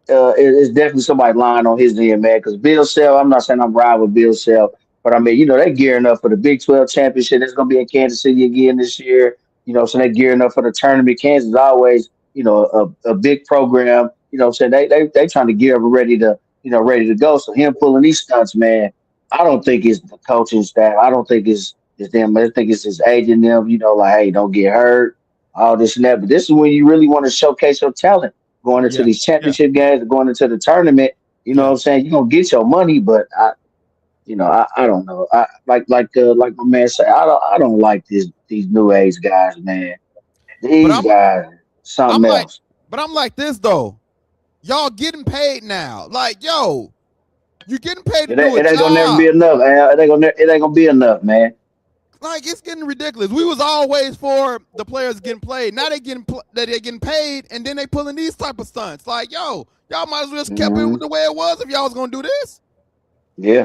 it's definitely somebody lying on his end, man. Because Bill Self, I'm not saying I'm riding with Bill Self, but I mean, you know, they're gearing up for the Big 12 championship. It's going to be in Kansas City again this year. You know, so they're gearing up for the tournament. Kansas is always, you know, a big program. You know, so they trying to gear up and ready to go. So him pulling these stunts, man, I don't think it's the coaching staff. I don't think it's them. I think it's his agent. Them, you know, like, hey, don't get hurt, all this and that. But this is when you really want to showcase your talent, going into these championship games, going into the tournament. You know what I'm saying? You're gonna get your money, but I don't know. Like my man said, I don't like these new age guys, man. These guys, something else. But I'm like this though. Y'all getting paid now. Like, yo, you getting paid to do a job. It ain't gonna never be enough. It ain't gonna be enough, man. Like, it's getting ridiculous. We was always for the players getting played. Now they're getting paid, and then they pulling these type of stunts. Like, yo, y'all might as well just kept it the way it was if y'all was gonna do this. Yeah.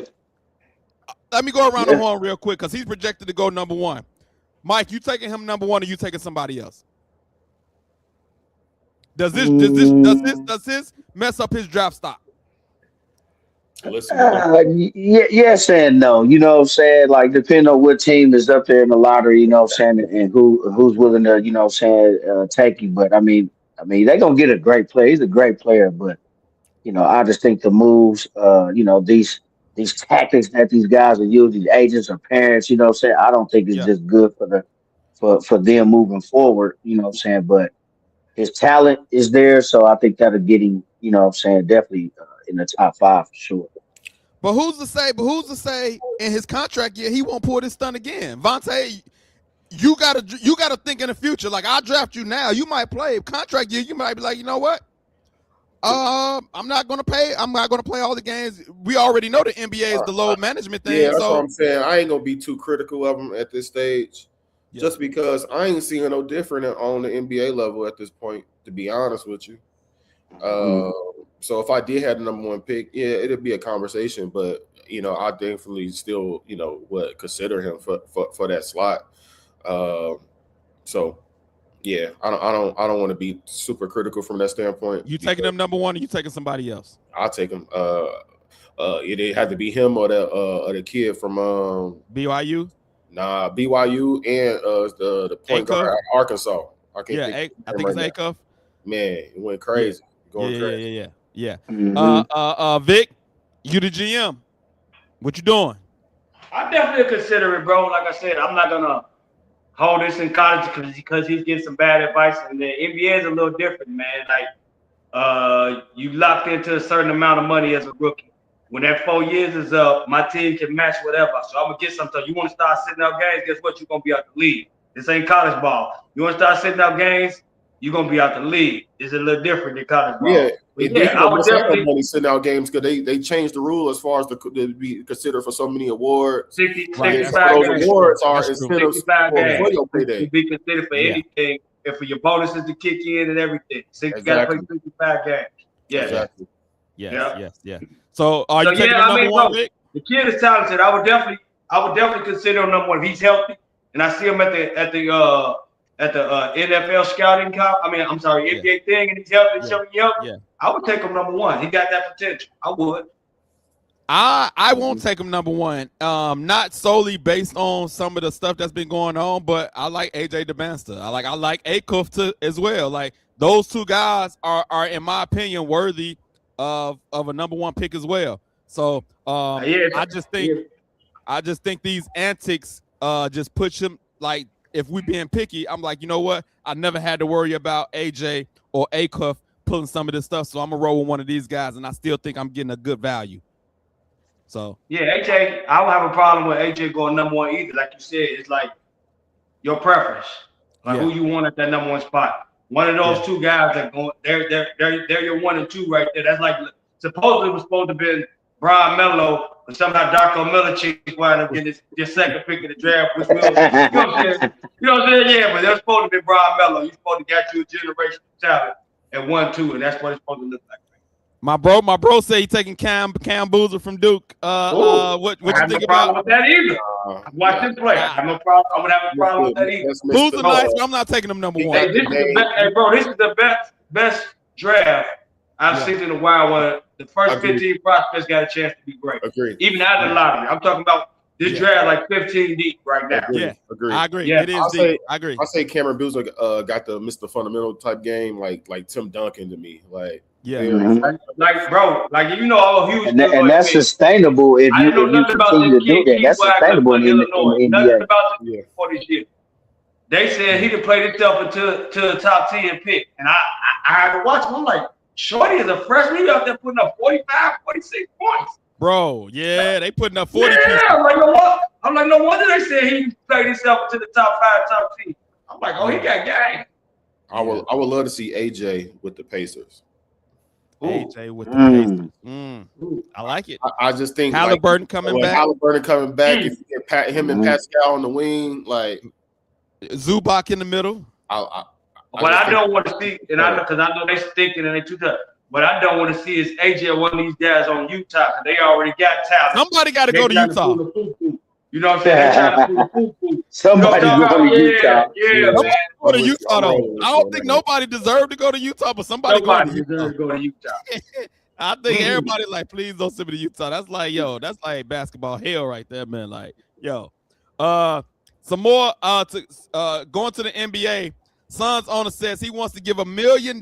Let me go around the horn real quick because he's projected to go number one. Mike, you taking him number one, or you taking somebody else? Does this mess up his draft stock? Yes and no. You know what I'm saying? Like, depending on what team is up there in the lottery, you know what I'm saying, and who's willing to, you know what I'm saying, take you. But I mean, they're gonna get a great player. He's a great player, but you know, I just think the moves, you know, these tactics that these guys are using, these agents or parents, you know what I'm saying, I don't think it's just good for them moving forward, you know what I'm saying? But his talent is there, so I think that'll get him, you know what I'm saying, definitely in the top 5 for sure. But who's to say in his contract year he won't pull this stunt again? Vontae, you gotta think in the future. Like, I'll draft you now. You might play contract year. You might be like, you know what? I'm not gonna play all the games. We already know the NBA is the load management thing. Yeah, that's what I'm saying. I ain't gonna be too critical of him at this stage, just because I ain't seeing no different on the NBA level at this point. To be honest with you, so if I did have the number one pick, yeah, it'd be a conversation. But you know, I definitely still, you know, would consider him for that slot. So. Yeah, I don't want to be super critical from that standpoint. You taking him number one, or you taking somebody else? I'll take him. It had to be him or the kid from BYU. Nah, BYU and the point guard at Arkansas. I think it's Acuff. Man, it went crazy. Crazy. Yeah. Vic, you the GM. What you doing? I definitely consider it, bro. Like I said, I'm not gonna hold this in college because he's getting some bad advice, and the NBA is a little different, man. Like, you locked into a certain amount of money as a rookie. When that 4 years is up, my team can match whatever. So I'm gonna get something. You want to start sitting out games? Guess what? You're gonna be out the league. This ain't college ball. You want to start sitting out games? You're gonna be out the league. It's a little different than college ball. I would definitely money sitting out games because they changed the rule as far as to be considered for so many awards. 65 those awards are 65 games. Your payday. You be considered for anything, and for your bonuses to kick in and everything. You got to play 65 games. Yeah. Exactly. Yeah. So are you taking number one, Vic? The kid is talented. I would definitely consider him number one if he's healthy, and I see him at the NFL scouting NBA thing, and he's healthy, I would take him number one. He got that potential. I would. I won't take him number one. Not solely based on some of the stuff that's been going on, but I like AJ DeBanster. I like Acuff as well. Like those two guys are in my opinion worthy of a number one pick as well. So I just think these antics just push him. Like if we being picky, I'm like, you know what? I never had to worry about AJ or Acuff pulling some of this stuff, so I'm gonna roll with one of these guys, and I still think I'm getting a good value. So yeah, AJ, I don't have a problem with AJ going number one either. Like you said, it's like your preference, like who you want at that number one spot. One of those two guys that going, they're your 1 and 2 right there. That's like supposedly was supposed to be Brian Mello, but somehow Darko Milicic wound up getting this second pick of the draft. Which will, you know what I'm saying? You know what I'm saying? Yeah, but they're supposed to be Brian Mello. You're supposed to get you a generational talent at 1, 2, and that's what it's supposed to look like. My bro say he taking Cam Boozer from Duke. What you think about? With that either. Watch him play. I have no problem. I would have a problem with that either. Boozer nice, but I'm not taking him number one. Hey, this is the best draft I've seen in a while. Where the first 15 prospects got a chance to be great. Agreed. Even out of the lottery. I'm talking about this draft like 15 deep right now. Agreed. I agree. Yeah. It is deep. I agree. I say Cameron Boozer got the Mr. Fundamental type game, like Tim Duncan to me, like. Yeah, like bro, like you know, all huge, and that's sustainable if you continue to do that. That's sustainable in the NBA. Nothing about this for this year. They said he could play himself into the top 10 pick, and I had to watch him. I'm like, Shorty is a freshman. He out there putting up 45, 46 points. Bro, yeah, they putting up 40. Yeah, I'm like, no wonder they said he played himself into the top 5, top 10. I'm like, oh, he got game. I would love to see AJ with the Pacers. AJ with the Pacers. I like it. I just think Halliburton coming back. If you get him and Pascal on the wing, like Zubac in the middle. What I don't want to see, and I know because I know they stinking and they too tough. What I don't want to see is AJ or one of these guys on Utah. They already got talent. Somebody got to go to Utah. You know what I'm saying? They're trying to poo-poo. Somebody go to Utah. Yeah, man. Go to Utah though. I don't think nobody deserved to go to Utah, but somebody deserves to go to Utah. I think everybody like, please don't send me to Utah. That's like, that's like basketball hell right there, man. Like, some more going to the NBA. Suns owner says he wants to give $1 million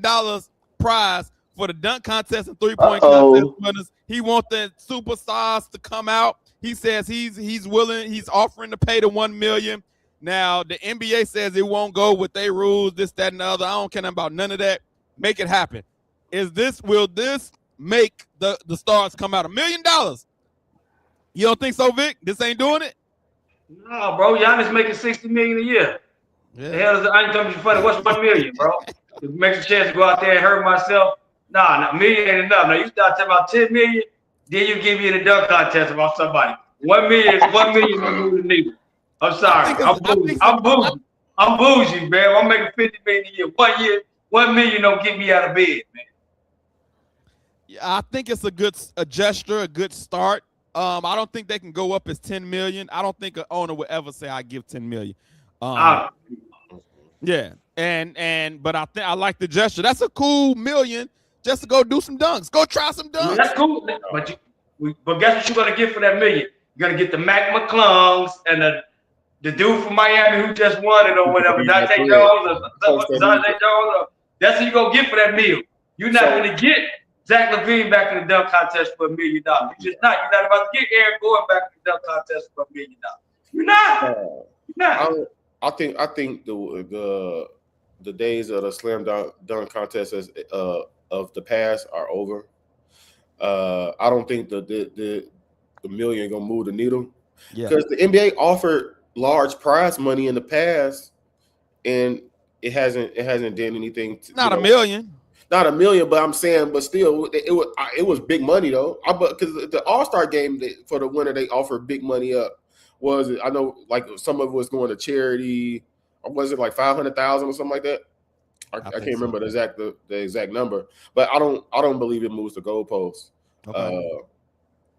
prize for the dunk contest and 3-point contest winners. He wants the superstars to come out. He says he's willing. He's offering to pay the $1 million. Now the NBA says it won't go with their rules, this, that, and the other. I don't care about none of that. Make it happen. Will this make the stars come out $1 million? You don't think so, Vic? This ain't doing it? No, bro. Giannis making $60 million a year. Yeah. The hell is I ain't talking funny. What's $1 million, bro? It makes a chance to go out there and hurt myself. Nah, $1 million ain't enough. Now you start talking about $10 million, then you give me in a dunk contest about somebody. $1 million don't move the needle. I'm sorry. I'm bougie, man. I'm making $50 million a year. 1 year, $1 million don't get me out of bed, man. Yeah, I think it's a gesture, a good start. I don't think they can go up as $10 million. I don't think an owner would ever say I give $10 million. Yeah, but I like the gesture. That's a cool $1 million just to go do some dunks. Go try some dunks. That's cool. But guess what you're gonna get for that $1 million? You're gonna get the Mac McClungs and the dude from Miami who just won it or whatever, Dante Jones or Dante Jones. That's what you're gonna get for that $1 million. You're not gonna get Zach LaVine back in the dunk contest for $1 million. You're not about to get Aaron Gordon back in the dunk contest for $1 million. You're not. I think the days of the slam dunk contest of the past are over. I don't think the $1 million gonna move the needle because the NBA offered large prize money in the past, and it hasn't done anything. Not $1 million. Not $1 million, but I'm saying, but still, it was big money though. Because the All-Star game for the winner, they offered big money up. I know like some of it was going to charity, or was it like 500,000 or something like that? I can't remember the exact number, but I don't believe it moves the goalposts. Okay.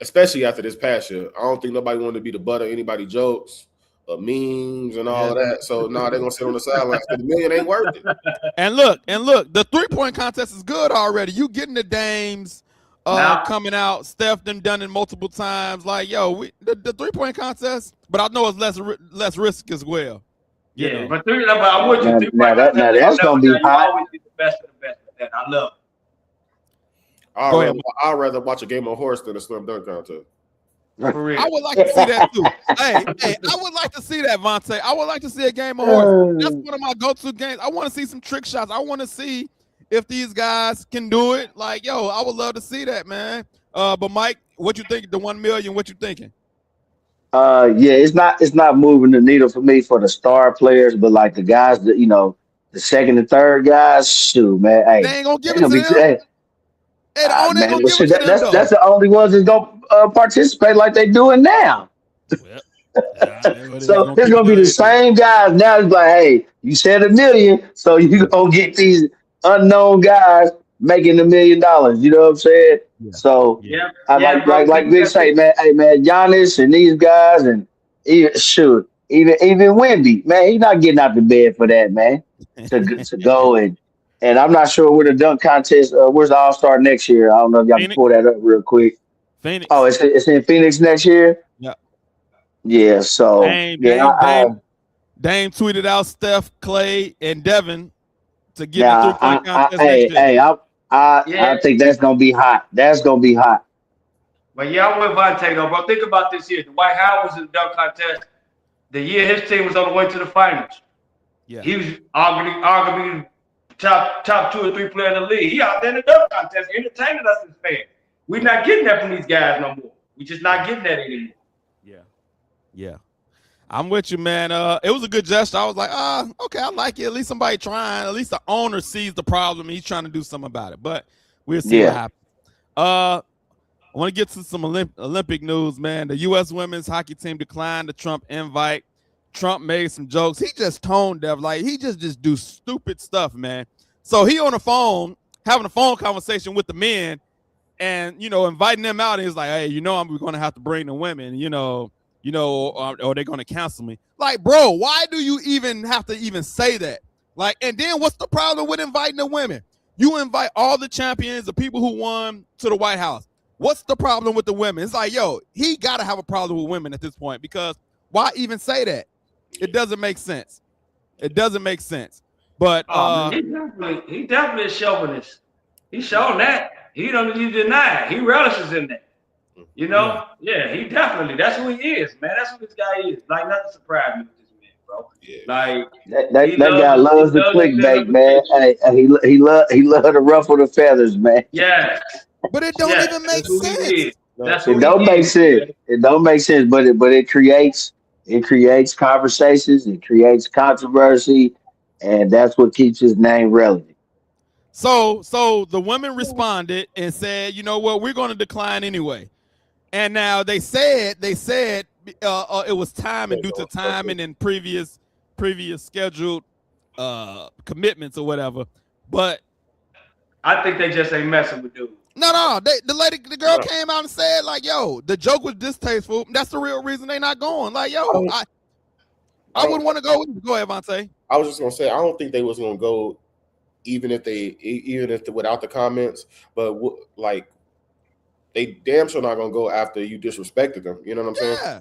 Especially after this past year, I don't think nobody wanted to be the butt of anybody's jokes, memes, and all of that. So they're gonna sit on the sidelines. The $1 million ain't worth it. And look, the 3-point contest is good already. You getting the Dames, coming out. Steph done it multiple times. Like, yo, the 3-point contest, but I know it's less risk as well. Yeah, but I want you 3-point contest. Now that's gonna be hot. Always be the best of the best with that. I love it. I'd rather watch a game of horse than a slam dunk contest. For real. I would like to see that too. hey, I would like to see that, Vontae. I would like to see a game of horse. That's one of my go-to games. I want to see some trick shots. I want to see if these guys can do it. Like, yo, I would love to see that, man. But Mike, what you think? The 1 million? What you thinking? Yeah, it's not moving the needle for me for the star players, but like the guys that the second and third guys, shoot, man. Hey, they ain't gonna give it to them. Man, that's the only ones that's gonna participate like they doing now. So it's gonna be the same guys now. It's like, hey, you said $1 million, so you gonna get these unknown guys making $1 million. You know what I'm saying? Yeah. So like Vic say, man, hey man, Giannis and these guys, and even Wemby, man, he's not getting out the bed for that, man. To go and I'm not sure where the dunk contest. Where's the All-Star next year? I don't know if y'all can pull that up real quick. Phoenix. Oh, it's in Phoenix next year. Yeah. Yeah. So Dame tweeted out Steph, Clay, and Devin to get the 3-point contest next year. I think that's gonna be hot. That's gonna be hot. But I'm with Vontae though, bro. Think about this year. Dwight Howard was in the dunk contest the year his team was on the way to the finals. Yeah. He was arguably top 2 or 3 player in the league. He out there in the dunk contest entertaining us as fans. We're not getting that from these guys no more. We're just not getting that anymore. Yeah. I'm with you, man. It was a good gesture. I was like, okay, I like it. At least somebody trying. At least the owner sees the problem and he's trying to do something about it. But we'll see what happens. I want to get to some Olympic news, man. The U.S. women's hockey team declined the Trump invite. Trump made some jokes. He just tone deaf. Like, he just do stupid stuff, man. So he on the phone, having a phone conversation with the men and, inviting them out. And he's like, hey, we're going to have to bring the women, or they're going to cancel me. Like, bro, why do you even have to even say that? Like, and then what's the problem with inviting the women? You invite all the champions, the people who won, to the White House. What's the problem with the women? It's like, yo, he got to have a problem with women at this point, because why even say that? It doesn't make sense. It doesn't make sense. But he definitely is chauvinist. He's shown that. He don't even deny it. He relishes in that. Yeah, he definitely. That's who he is, man. That's who this guy is. Like, nothing surprised me with this man, bro. Yeah. Like that guy loves the clickbait, man. Hey, he love to ruffle the feathers, man. Yeah. But it don't even make sense. It don't make sense. It don't make sense. But it creates conversations. It creates controversy, and that's what keeps his name relevant. So the women responded and said, you know what, we're going to decline anyway. And now they said it was time and due to timing and previous scheduled commitments or whatever. But I think they just ain't messing with dude. No. The girl came out and said, like, yo, the joke was distasteful. That's the real reason they not going. Like, yo, I wouldn't want to go. Go ahead, Vontae. I was just gonna say, I don't think they was gonna go, even if without the comments. But like, they damn sure not gonna go after you disrespected them. You know what I'm saying? Yeah,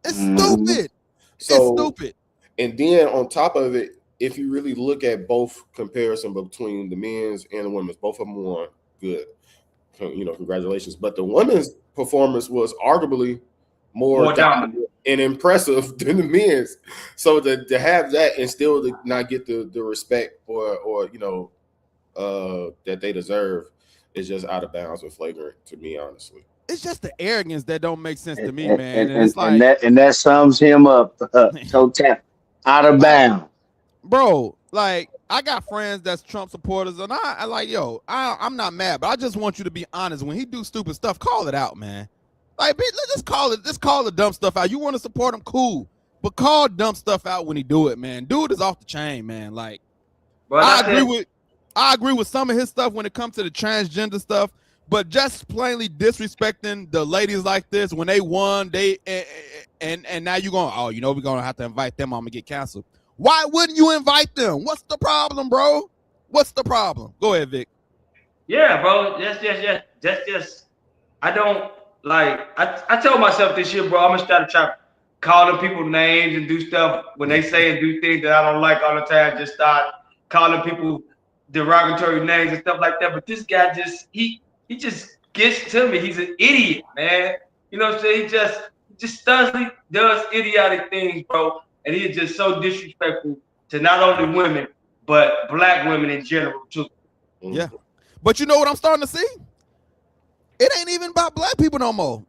it's stupid. It's stupid. And then on top of it, if you really look at both comparison between the men's and the women's, both of them won. Good. Congratulations. But the women's performance was arguably more dominant and impressive than the men's. So to have that and still to not get the respect or that they deserve is just out of bounds and flagrant to me, honestly. It's just the arrogance that don't make sense to me, man. And that sums him up. Out of bounds. Bro, like, I got friends that's Trump supporters, and I like, yo, I'm not mad, but I just want you to be honest. When he do stupid stuff, call it out, man. Like, let's call the dumb stuff out. You want to support him, cool, but call dumb stuff out when he do it, man. Dude is off the chain, man. Like, I agree with some of his stuff when it comes to the transgender stuff, but just plainly disrespecting the ladies like this when they won, and now you're going, we're gonna have to invite them. I'm gonna get canceled. Why wouldn't you invite them? What's the problem, bro? What's the problem? Go ahead, Vic. Yeah, bro. Yes. That's just I don't like. I told myself this year, bro. I'm gonna start trying calling people names and do stuff when they say and do things that I don't like all the time. Just start calling people derogatory names and stuff like that. But this guy just he just gets to me. He's an idiot, man. You know what I'm saying? He just does idiotic things, bro. And he is just so disrespectful to not only women but black women in general too. Yeah, but you know what I'm starting to see? It ain't even about black people no more.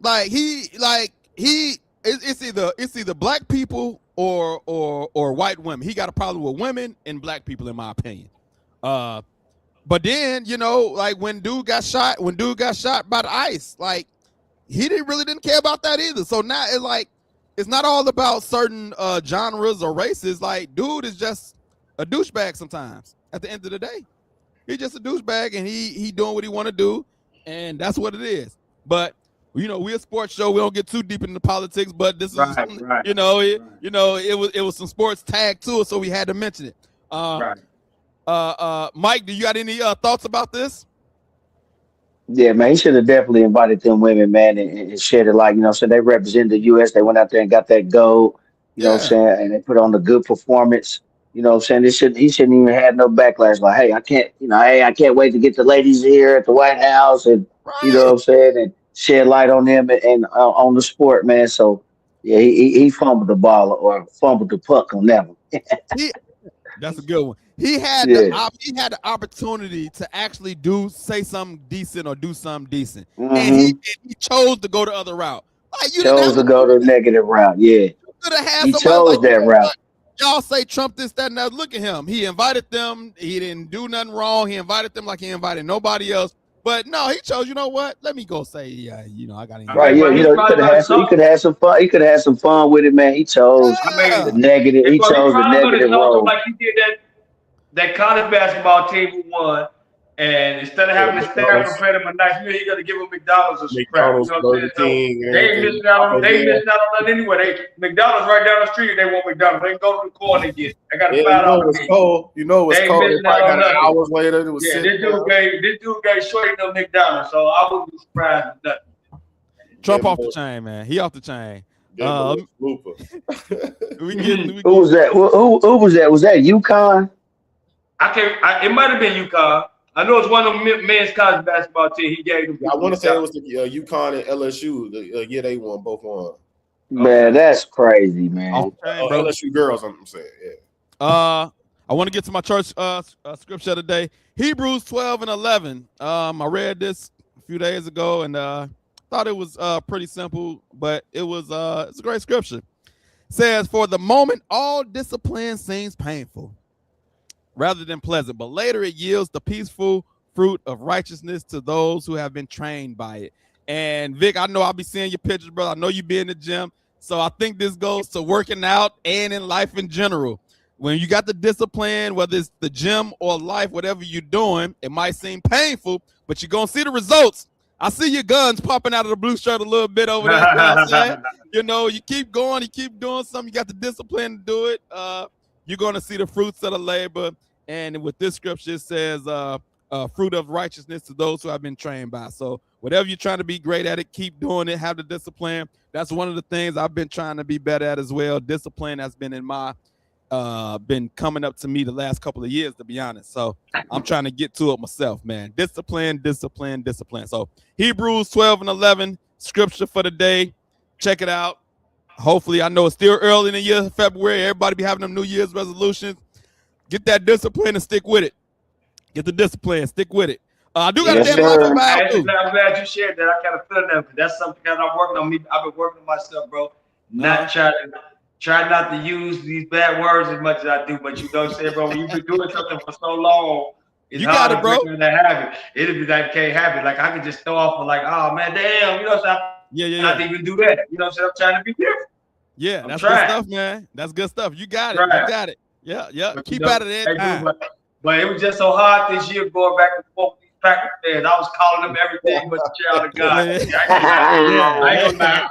It's either black people or white women. He got a problem with women and black people, in my opinion. But then, you know, like when dude got shot by the ICE, like he really didn't care about that either. So now it's not all about certain genres or races. Like, dude is just a douchebag sometimes. At the end of the day, he's just a douchebag, and he doing what he want to do, and that's what it is. But you know, we're a sports show. We don't get too deep into politics, but this is, right. You know, it was some sports tag to it, so we had to mention it. Mike, do you got any thoughts about this? Yeah, man, he should have definitely invited them women, man, and shared it. Like, you know, so they represent the U.S. They went out there and got that gold, you know what I'm saying, and they put on a good performance. You know what I'm saying? He shouldn't even have no backlash. Like, hey, I can't wait to get the ladies here at the White House, and you know what I'm saying, and shed light on them and on the sport, man. So yeah, he fumbled the ball or fumbled the puck on that one. That's a good one. He had the opportunity to actually say something decent or do something decent, and he chose to go the other route. Like, you chose to go the negative route. Yeah, he chose that route. Y'all say Trump this, that, and that. Look at him. He invited them. He didn't do nothing wrong. He invited them like he invited nobody else. But no, he chose. You know what? Let me go say, you know, I got to. Right. Yeah. You know, he could have some fun. He could have some fun with it, man. He chose the negative. He chose the negative road. Like he did that college basketball team who won. And instead of having to stand and pay them a nice meal, you got to give them McDonald's or some crap. You know what I'm saying? So they missing out on that anyway. McDonald's right down the street. They want McDonald's. They can go to the corner and get. I got to find out. It's cold. You know it's cold. They probably got hours later. It was this dude gave straight to McDonald's. So I wouldn't be surprised with that. Trump off the chain, man. He off the chain. Who was that? Who was that? Was that UConn? It might have been UConn. I know it's one of them men's college basketball team. He gave them. I want to say it was the UConn and LSU. Yeah, they both won. Man, that's crazy, man. LSU girls, I'm saying. Yeah. I want to get to my church scripture today. Hebrews 12:11. I read this a few days ago and thought it was pretty simple, but it's a great scripture. It says, "For the moment, all discipline seems painful rather than pleasant, but later it yields the peaceful fruit of righteousness to those who have been trained by it." And Vic, I know I'll be seeing your pictures, brother. I know you be in the gym. So I think this goes to working out and in life in general. When you got the discipline, whether it's the gym or life, whatever you're doing, it might seem painful, but you're going to see the results. I see your guns popping out of the blue shirt a little bit over there. You know what I'm saying? You know, you keep going, you keep doing something. You got the discipline to do it. You're going to see the fruits of the labor. And with this scripture, it says fruit of righteousness to those who have been trained by. So whatever you're trying to be great at it, keep doing it, have the discipline. That's one of the things I've been trying to be better at as well. Discipline has been been coming up to me the last couple of years, to be honest. So I'm trying to get to it myself, man. Discipline. So Hebrews 12:11, scripture for the day. Check it out. Hopefully, I know it's still early in the year, February. Everybody be having them New Year's resolutions. Get that discipline and stick with it. Get the discipline, stick with it. I do got to damn I'm glad you shared that. I kind of feel that, but that's something that I'm working on. I've been working on myself, bro. Try not to use these bad words as much as I do, but you know what I'm saying, bro? When you've been doing something for so long, it's hard to break into that habit. It'll be like, can't have it. Like, I could just throw off and like, oh, man, damn, you know what I'm saying? Not even do that. You know what I'm saying? I'm trying to be different. Yeah, that's good stuff, man. That's good stuff. You got it. You got it. Yeah. But keep at it every time. But it was just so hard this year going back and forth with these Packers fans. I was calling them everything but the child of God. I ain't gonna lie.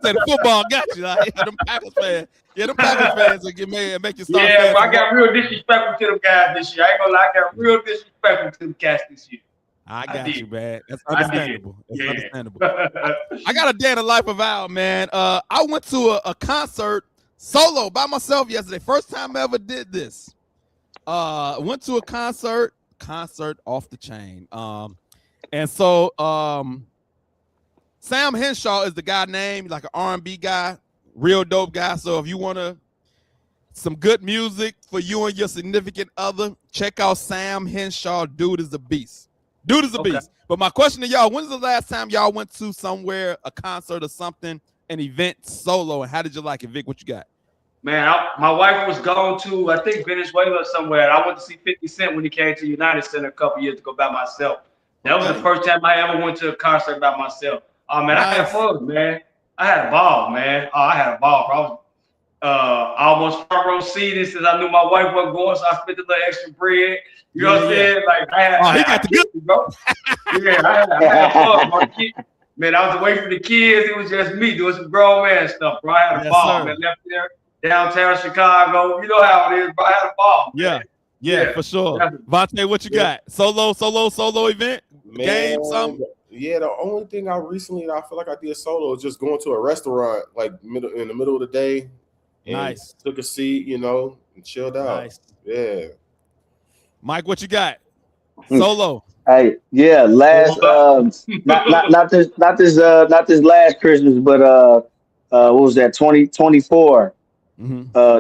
Say the football got you. Like, them Packers fans. Yeah, them Packers fans will get mad and make you start. Yeah, but I got real disrespectful to them guys this year. I ain't gonna lie. I got real disrespectful to them cats this year. I got you, man. That's understandable. That's understandable. I got a day in the life of Al, man. I went to a concert solo by myself yesterday. First time I ever did this. Went to a concert off the chain. And so Sam Henshaw is the guy named, like an R&B guy, real dope guy. So if you want some good music for you and your significant other, check out Sam Henshaw. Dude is a beast. Dude is a beast. But my question to y'all, when's the last time y'all went to somewhere, a concert or something, an event solo, and how did you like it? Vic, what you got? Man, my wife was going to, I think, Venezuela somewhere. I went to see 50 Cent when he came to United Center a couple years ago by myself. That was the first time I ever went to a concert by myself. Oh, man, I had fun, man. I had a ball, man. Oh, I had a ball, bro. I almost front row seated since I knew my wife wasn't going, so I spent a little extra bread. You know what I'm saying? Like, he got the good, bro. Yeah, I had fun, bro. Man, I was away from the kids. It was just me doing some grown man stuff, bro. I had a ball, man. Left there, downtown Chicago. You know how it is, bro. I had a ball. Yeah, for sure. Vontae, what you got? Solo event? Man, game, something? Yeah, the only thing I feel like I did solo is just going to a restaurant, like in the middle of the day. Nice. Took a seat, and chilled out. Nice. Yeah. Mike, what you got? Solo. Hey, yeah, last not this last Christmas, but what was that, 2024?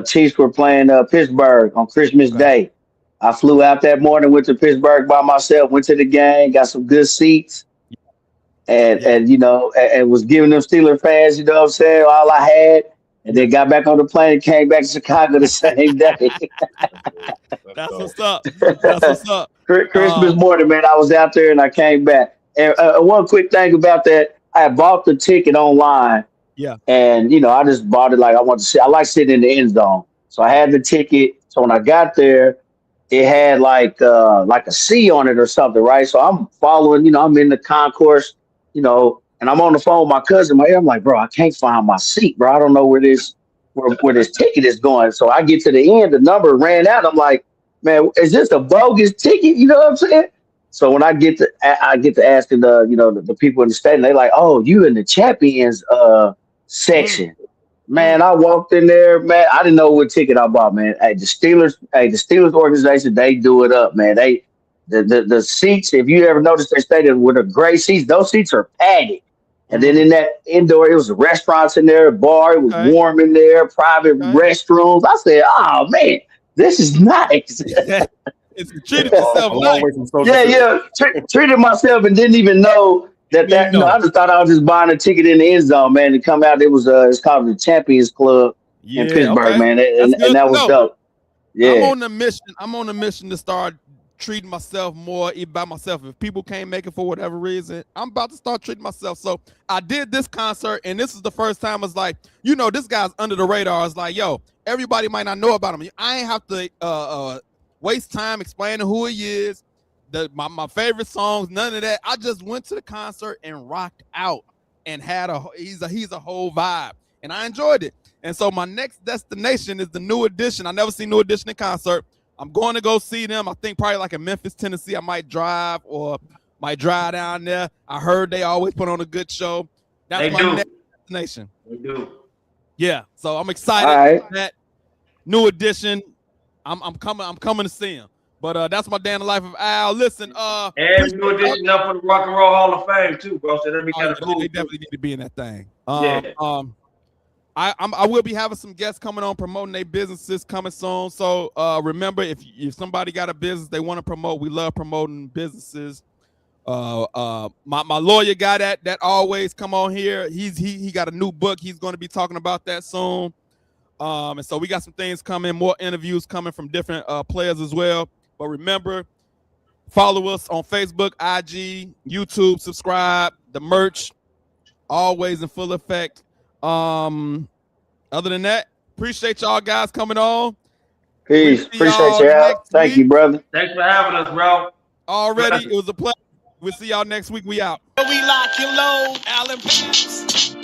Chiefs were playing Pittsburgh on Christmas Day. I flew out that morning, went to Pittsburgh by myself, went to the game, got some good seats, and was giving them Steeler fans, you know what I'm saying, all I had. And then got back on the plane and came back to Chicago the same day. That's what's up. That's what's up. Christmas morning, man, I was out there and I came back. And one quick thing about that, I bought the ticket online. Yeah. And, I just bought it like I want to see. I like sitting in the end zone. So I had the ticket. So when I got there, it had like a C on it or something, right? So I'm following, I'm in the concourse, and I'm on the phone with my cousin. I'm like, bro, I can't find my seat, bro. I don't know where this ticket is going. So I get to the end, the number ran out. I'm like, man, is this a bogus ticket? You know what I'm saying? So when I get to asking the people in the stadium, they're like, oh, you in the champions section. Man, I walked in there, man. I didn't know what ticket I bought, man. The Steelers organization, they do it up, man. The seats, if you ever noticed their stadium with the gray seats, those seats are padded. And then in that indoor, it was restaurants in there, a bar, it was warm in there, private restrooms. I said, oh, man, this is nice. It's treated yourself nice. Treated myself and didn't even know that I just thought I was just buying a ticket in the end zone, man. To come out, it was it's called the Champions Club in Pittsburgh, man. And that was dope. Yeah. I'm on a mission to start treating myself more by myself. If people can't make it for whatever reason, I'm about to start treating myself. So I did this concert, and this is the first time it's like, this guy's under the radar. It's like, yo, everybody might not know about him. I ain't have to waste time explaining who he is, my favorite songs, none of that. I just went to the concert and rocked out and had he's a whole vibe, and I enjoyed it. And so my next destination is the New Edition. I never seen New Edition in concert. I'm going to go see them. I think probably like in Memphis, Tennessee. I might drive down there. I heard they always put on a good show. That's my next destination. They do. Yeah. So I'm excited for that New Edition. I'm coming to see him. But that's my day in the life of Al. Listen, and New Edition up for the Rock and Roll Hall of Fame too, bro. So that'd be kind of cool. They definitely need to be in that thing. I will be having some guests coming on promoting their businesses coming soon. So remember, if somebody got a business they want to promote, we love promoting businesses. My lawyer guy that always come on here. He got a new book. He's going to be talking about that soon. And so we got some things coming, more interviews coming from different players as well. But remember, follow us on Facebook, IG, YouTube, subscribe. The merch always in full effect. Other than that, appreciate y'all guys coming on. Peace. Appreciate you, Al. Thank you, brother. Thanks for having us, bro. Already, it was a pleasure. We'll see y'all next week. We out. We lock and load, Allen Pass.